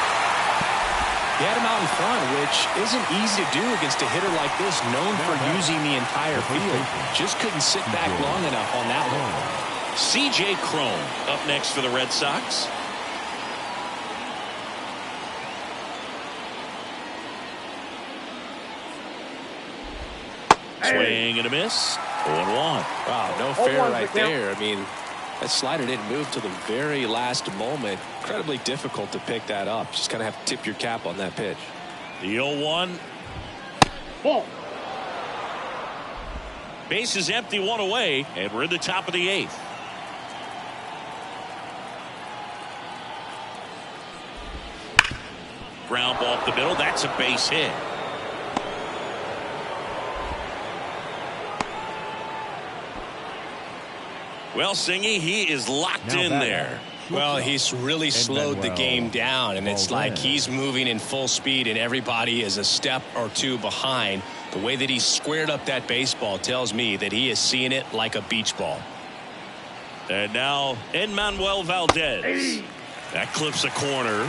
He had him out in front, which isn't easy to do against a hitter like this, known for using the entire field. Just couldn't sit back long enough on that one. C.J. Cron up next for the Red Sox. Swing and a miss. 0-1. Wow, no fair right there. I mean, that slider didn't move till the very last moment. Incredibly difficult to pick that up. Just kind of have to tip your cap on that pitch. The 0-1. Ball. Base is empty, 1 away, and we're in the top of the 8th. Ground ball up the middle. That's a base hit. Well, Singy, he is locked in there. Well, he's really slowed the game down, and it's like he's moving in full speed, and everybody is a step or 2 behind. The way that he squared up that baseball tells me that he is seeing it like a beach ball. And now, Enmanuel Valdez. That clips a corner.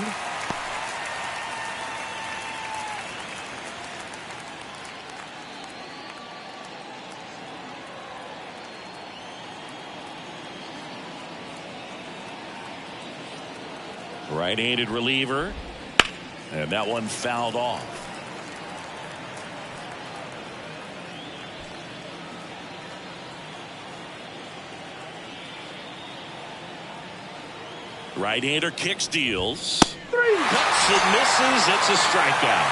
Right-handed reliever, and that one fouled off. Right-hander kicks, deals. Cuts and misses. It's a strikeout.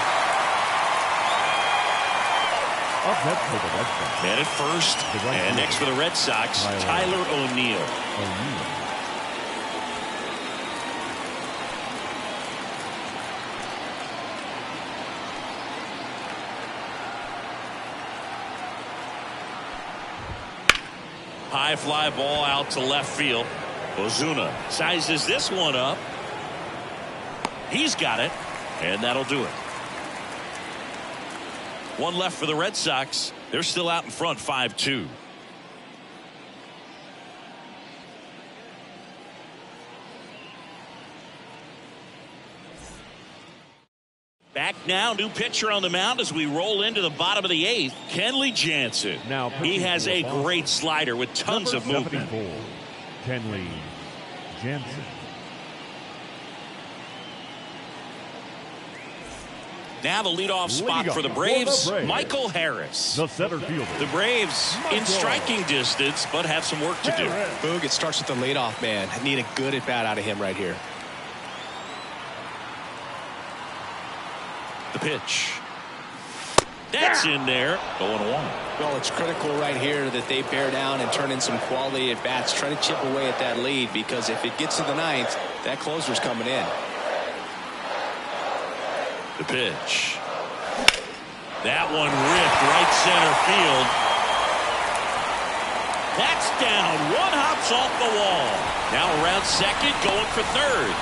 Up next for the Red Sox. Man at first. And next for the Red Sox, Tyler O'Neill. High fly ball out to left field. Ozuna sizes this one up. He's got it, and that'll do it. One left for the Red Sox. They're still out in front, 5-2. Back now, new pitcher on the mound as we roll into the bottom of the 8th, Kenley Jansen. Now he has a great slider with tons of movement. Kenley Jansen. Now the leadoff spot for the Braves, Michael Harris. The center fielder. The Braves in striking distance, but have some work to do. Boog, it starts with the leadoff man. I need a good at bat out of him right here. The pitch. That's in there. 0-1. Well, it's critical right here that they bear down and turn in some quality at bats. Try to chip away at that lead, because if it gets to the 9th, that closer's coming in. The pitch. That one ripped right center field. That's down. One hops off the wall. Now around second, going for third.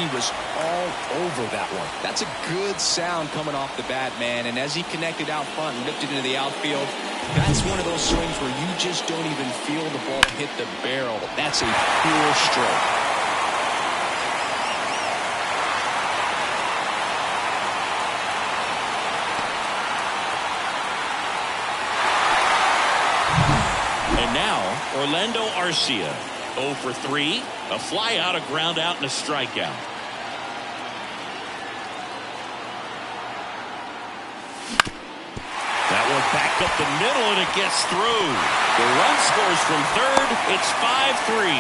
He was all over that one. That's a good sound coming off the bat, man. And as he connected out front and ripped it into the outfield, that's one of those swings where you just don't even feel the ball hit the barrel. That's a pure stroke. And now, Orlando Arcia. 0 for 3. A fly out, a ground out, and a strikeout. That one back up the middle, and it gets through. The run scores from third. It's 5-3.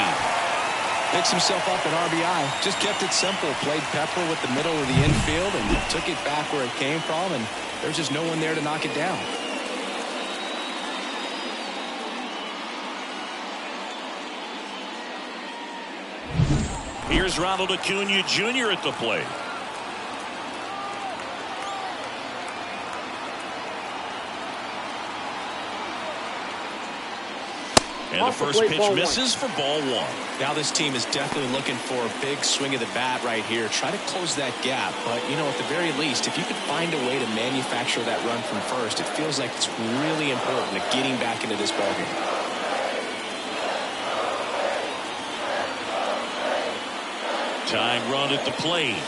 Picks himself up at RBI. Just kept it simple. Played pepper with the middle of the infield and took it back where it came from, and there's just no one there to knock it down. Here's Ronald Acuna Jr. at the plate. And the first pitch misses for ball 1. Now this team is definitely looking for a big swing of the bat right here. Try to close that gap. But, you know, at the very least, if you could find a way to manufacture that run from first, it feels like it's really important to getting back into this ballgame. Tying run at the plate.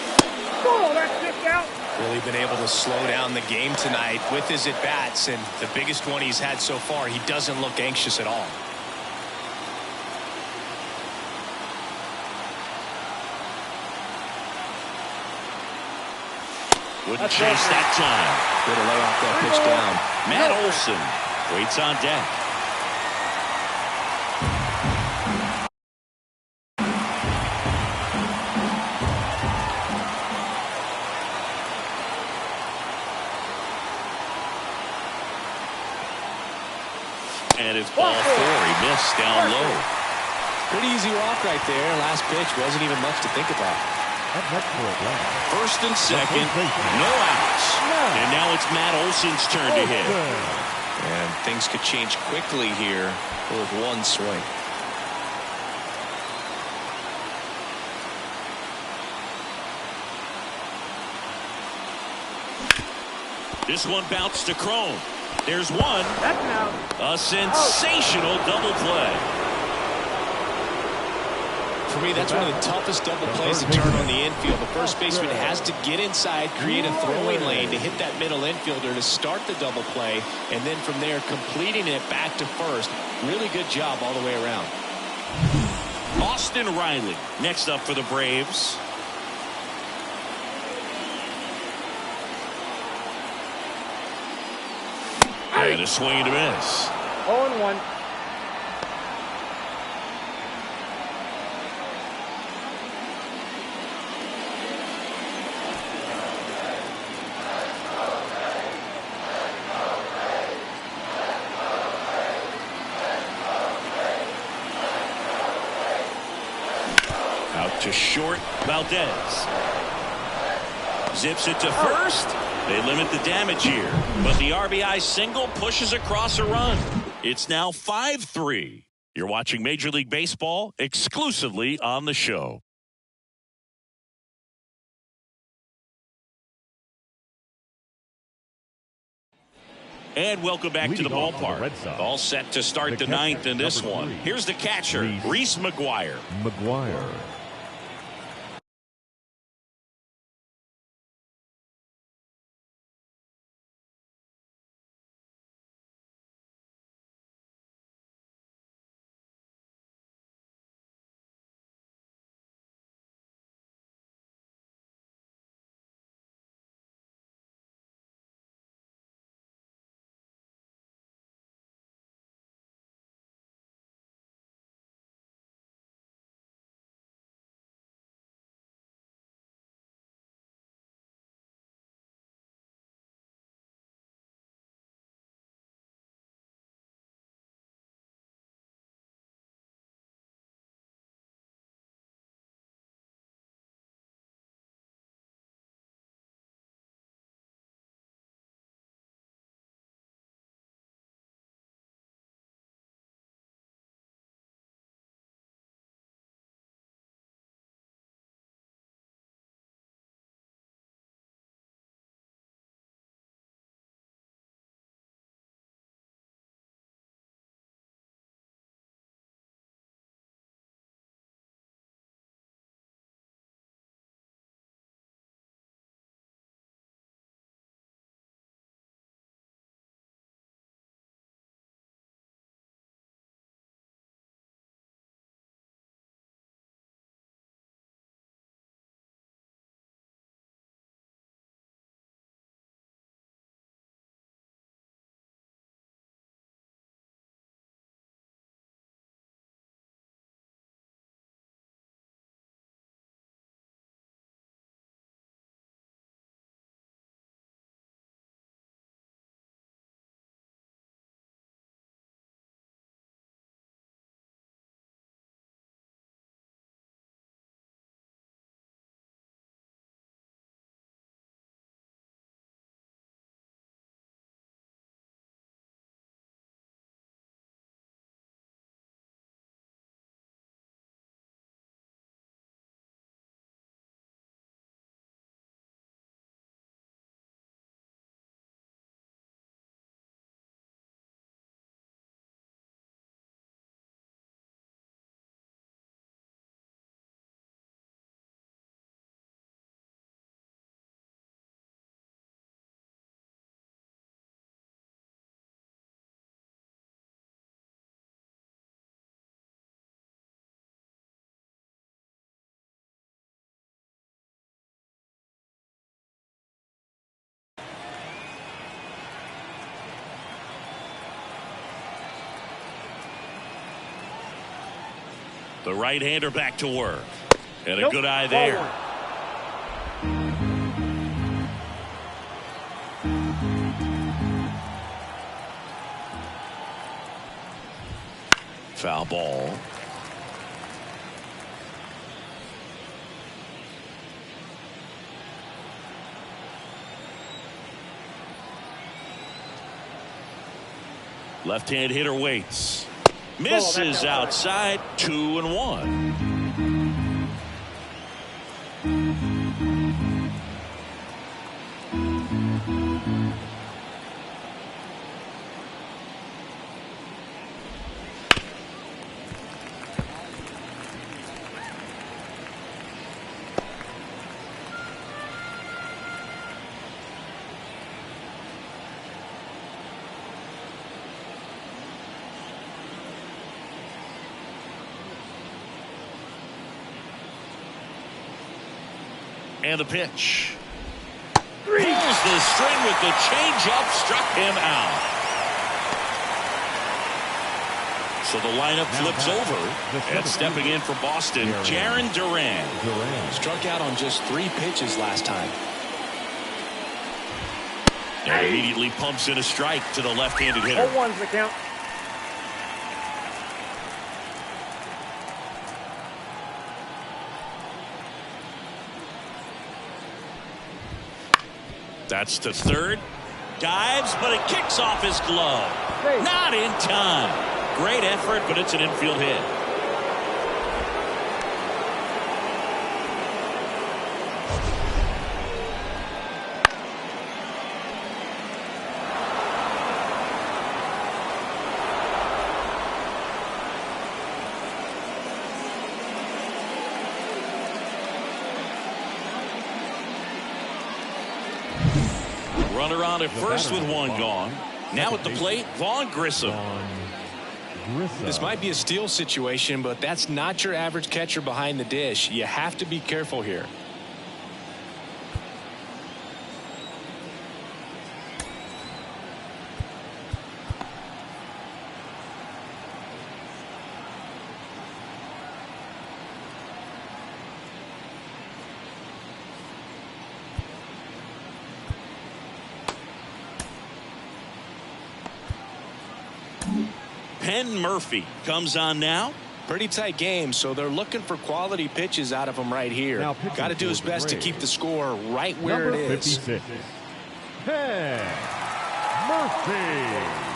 Oh, that's tipped out. Really been able to slow down the game tonight with his at-bats, and the biggest one he's had so far, he doesn't look anxious at all. Wouldn't chase that time. Good to lay off that pitch down. Matt Olson waits on deck. And it's ball 4. He missed down low. Pretty easy walk right there. Last pitch wasn't even much to think about. Up next for Atlanta. First and second, no outs. And now it's Matt Olson's turn to hit. And things could change quickly here with one swing. This one bounced to Crone. There's one. That's an out. A sensational double play. For me, that's one of the toughest double plays to turn on the infield. The first baseman has to get inside, create a throwing lane to hit that middle infielder to start the double play, and then from there completing it back to first. Really good job all the way around. Austin Riley next up for the Braves. And a swing and a miss. 0-1. Out to short, Valdez. Zips it to first. They limit the damage here, but the RBI single pushes across a run. It's now 5-3. You're watching Major League Baseball exclusively on the show. And welcome back to the ballpark. All set to start the ninth in this one. Here's the catcher, Reese McGuire. The right-hander back to work. And a good eye there. Foul ball. Left-hand hitter waits. Misses outside, 2-1. And the pitch. Pulls the string with the changeup, struck him out. So the lineup flips over. And stepping in for Boston, Jarren Duran. Struck out on just 3 pitches last time. And immediately pumps in a strike to the left-handed hitter. 0-1's the count. That's to third. Dives, but it kicks off his glove. Not in time. Great effort, but it's an infield hit. Runner on at first with one gone. Now at the plate, Vaughn Grissom. This might be a steal situation, but that's not your average catcher behind the dish. You have to be careful here. Penn Murphy comes on now. Pretty tight game, so they're looking for quality pitches out of him right here. Got to do his best to keep the score right where it is. 56. Penn Murphy.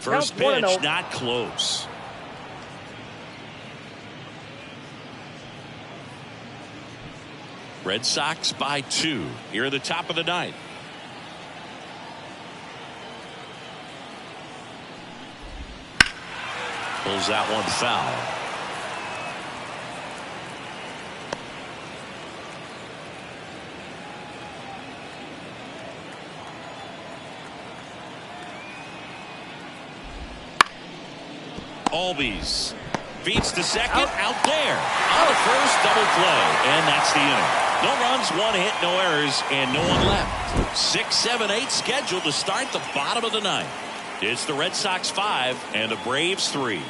First pitch, not close. Red Sox by 2 here at the top of the ninth. Pulls that one foul. Albies beats to second, out there on the first, double play, and that's the inning. No runs, 1 hit, no errors, and no one left. 6, 7, 8 scheduled to start the bottom of the ninth. It's the Red Sox 5 and the Braves 3.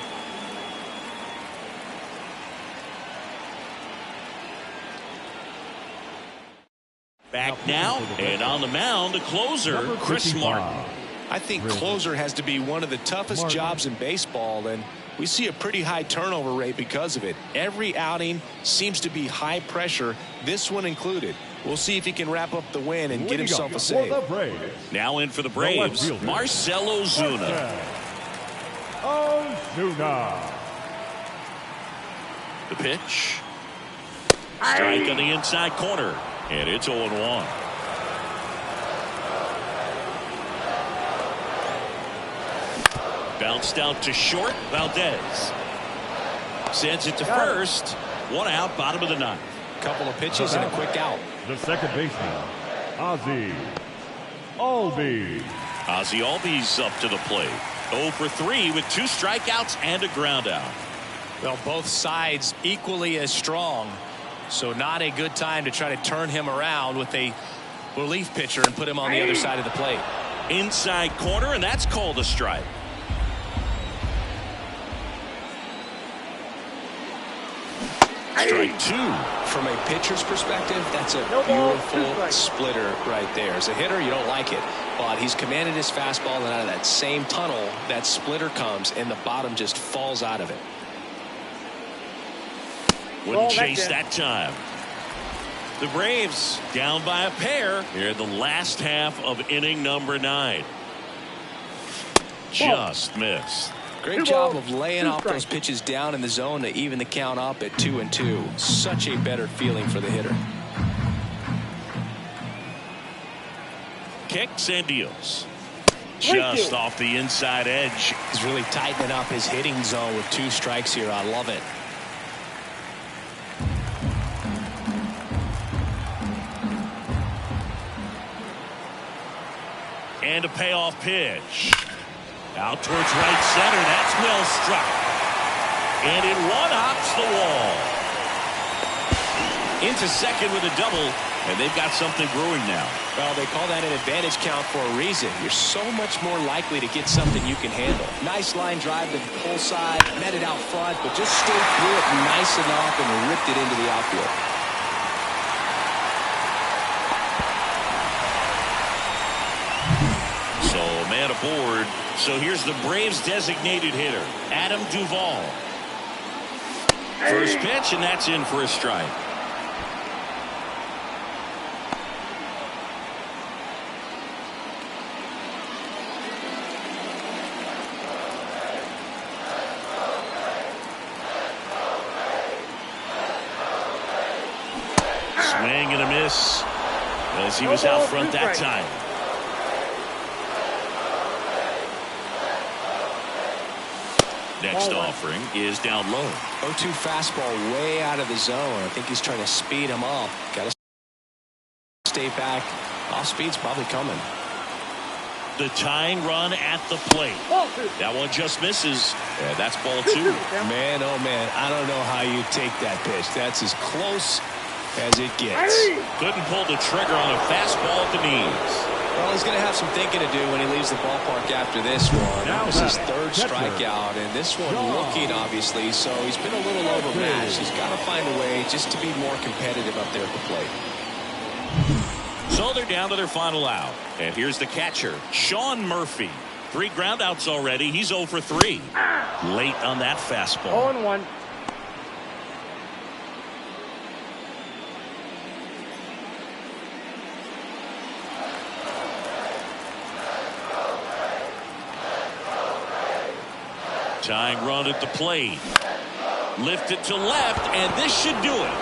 Back now, and on the mound, the closer, Chris Martin. I think closer has to be one of the toughest jobs in baseball, and we see a pretty high turnover rate because of it. Every outing seems to be high pressure, this one included. We'll see if he can wrap up the win and get himself a save. Now in for the Braves, Marcell Ozuna. The pitch. Strike on the inside corner, and it's 0-1. Bounced out to short. Valdez sends it to first. 1 out, bottom of the ninth. Couple of pitches and a quick out. The second baseman, Ozzy Albies. Ozzy Albies up to the plate. 0 for 3 with 2 strikeouts and a ground out. Well, both sides equally as strong, so not a good time to try to turn him around with a relief pitcher and put him on the other side of the plate. Inside corner, and that's called a strike. Strike 2. From a pitcher's perspective, that's a beautiful splitter right there. As a hitter, you don't like it. but he's commanded his fastball, and out of that same tunnel, that splitter comes, and the bottom just falls out of it. Wouldn't chase that time. The Braves down by a pair here in the last half of inning number 9. Just missed. Great job of laying off those pitches down in the zone to even the count up at 2-2. Such a better feeling for the hitter. Kicks and deals. Just off the inside edge. He's really tightening up his hitting zone with 2 strikes here. I love it. And a payoff pitch. Out towards right center. That's well struck. And it one-hops the wall. Into second with a double. And they've got something brewing now. Well, they call that an advantage count for a reason. You're so much more likely to get something you can handle. Nice line drive to the pull side. Met it out front, but just stayed through it nice enough and ripped it into the outfield. So, man aboard. So here's the Braves designated hitter, Adam Duvall. First pitch, and that's in for a strike. Swing and a miss as he was out front that time. Next offering is down low. 0-2 fastball way out of the zone. I think he's trying to speed him up. Got to stay back. Off speed's probably coming. The tying run at the plate. That one just misses. And that's ball 2. Man, oh man, I don't know how you take that pitch. That's as close as it gets. Couldn't pull the trigger on a fastball at the knees. Well, he's going to have some thinking to do when he leaves the ballpark after this one. That was his 3rd strikeout, and this one looking, obviously, so he's been a little overmatched. He's got to find a way just to be more competitive up there at the plate. So they're down to their final out. And here's the catcher, Sean Murphy. 3 groundouts already. He's 0 for 3. Late on that fastball. 0-1. Tying run at the plate. Lifted to left, and this should do it.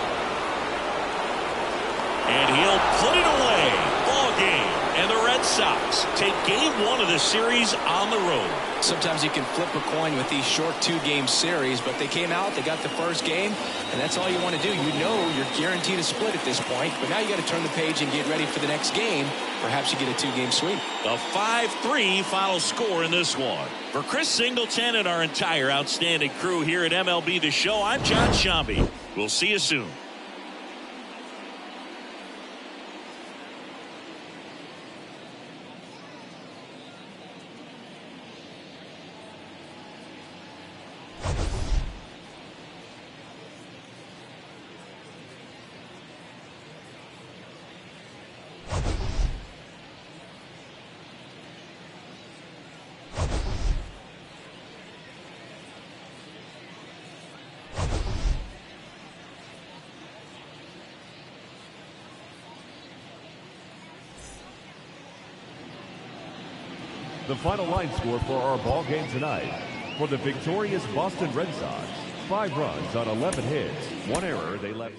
And he'll put it away. Ball game. And the Red Sox take game 1 of the series on the road. Sometimes you can flip a coin with these short 2-game series, but they came out, they got the first game, and that's all you want to do. You know you're guaranteed a split at this point, but now you got to turn the page and get ready for the next game. Perhaps you get a 2-game sweep. A 5-3 final score in this one. For Chris Singleton and our entire outstanding crew here at MLB The Show, I'm John Sciambi. We'll see you soon. The final line score for our ball game tonight. For the victorious Boston Red Sox, 5 runs on 11 hits, 1 error. They left.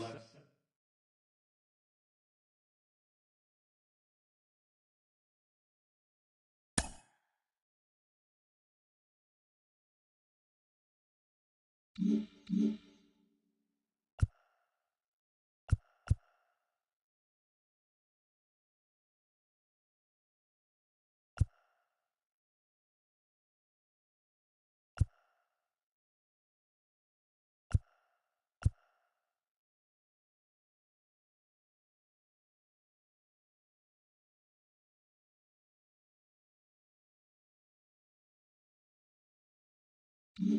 Mm-hmm.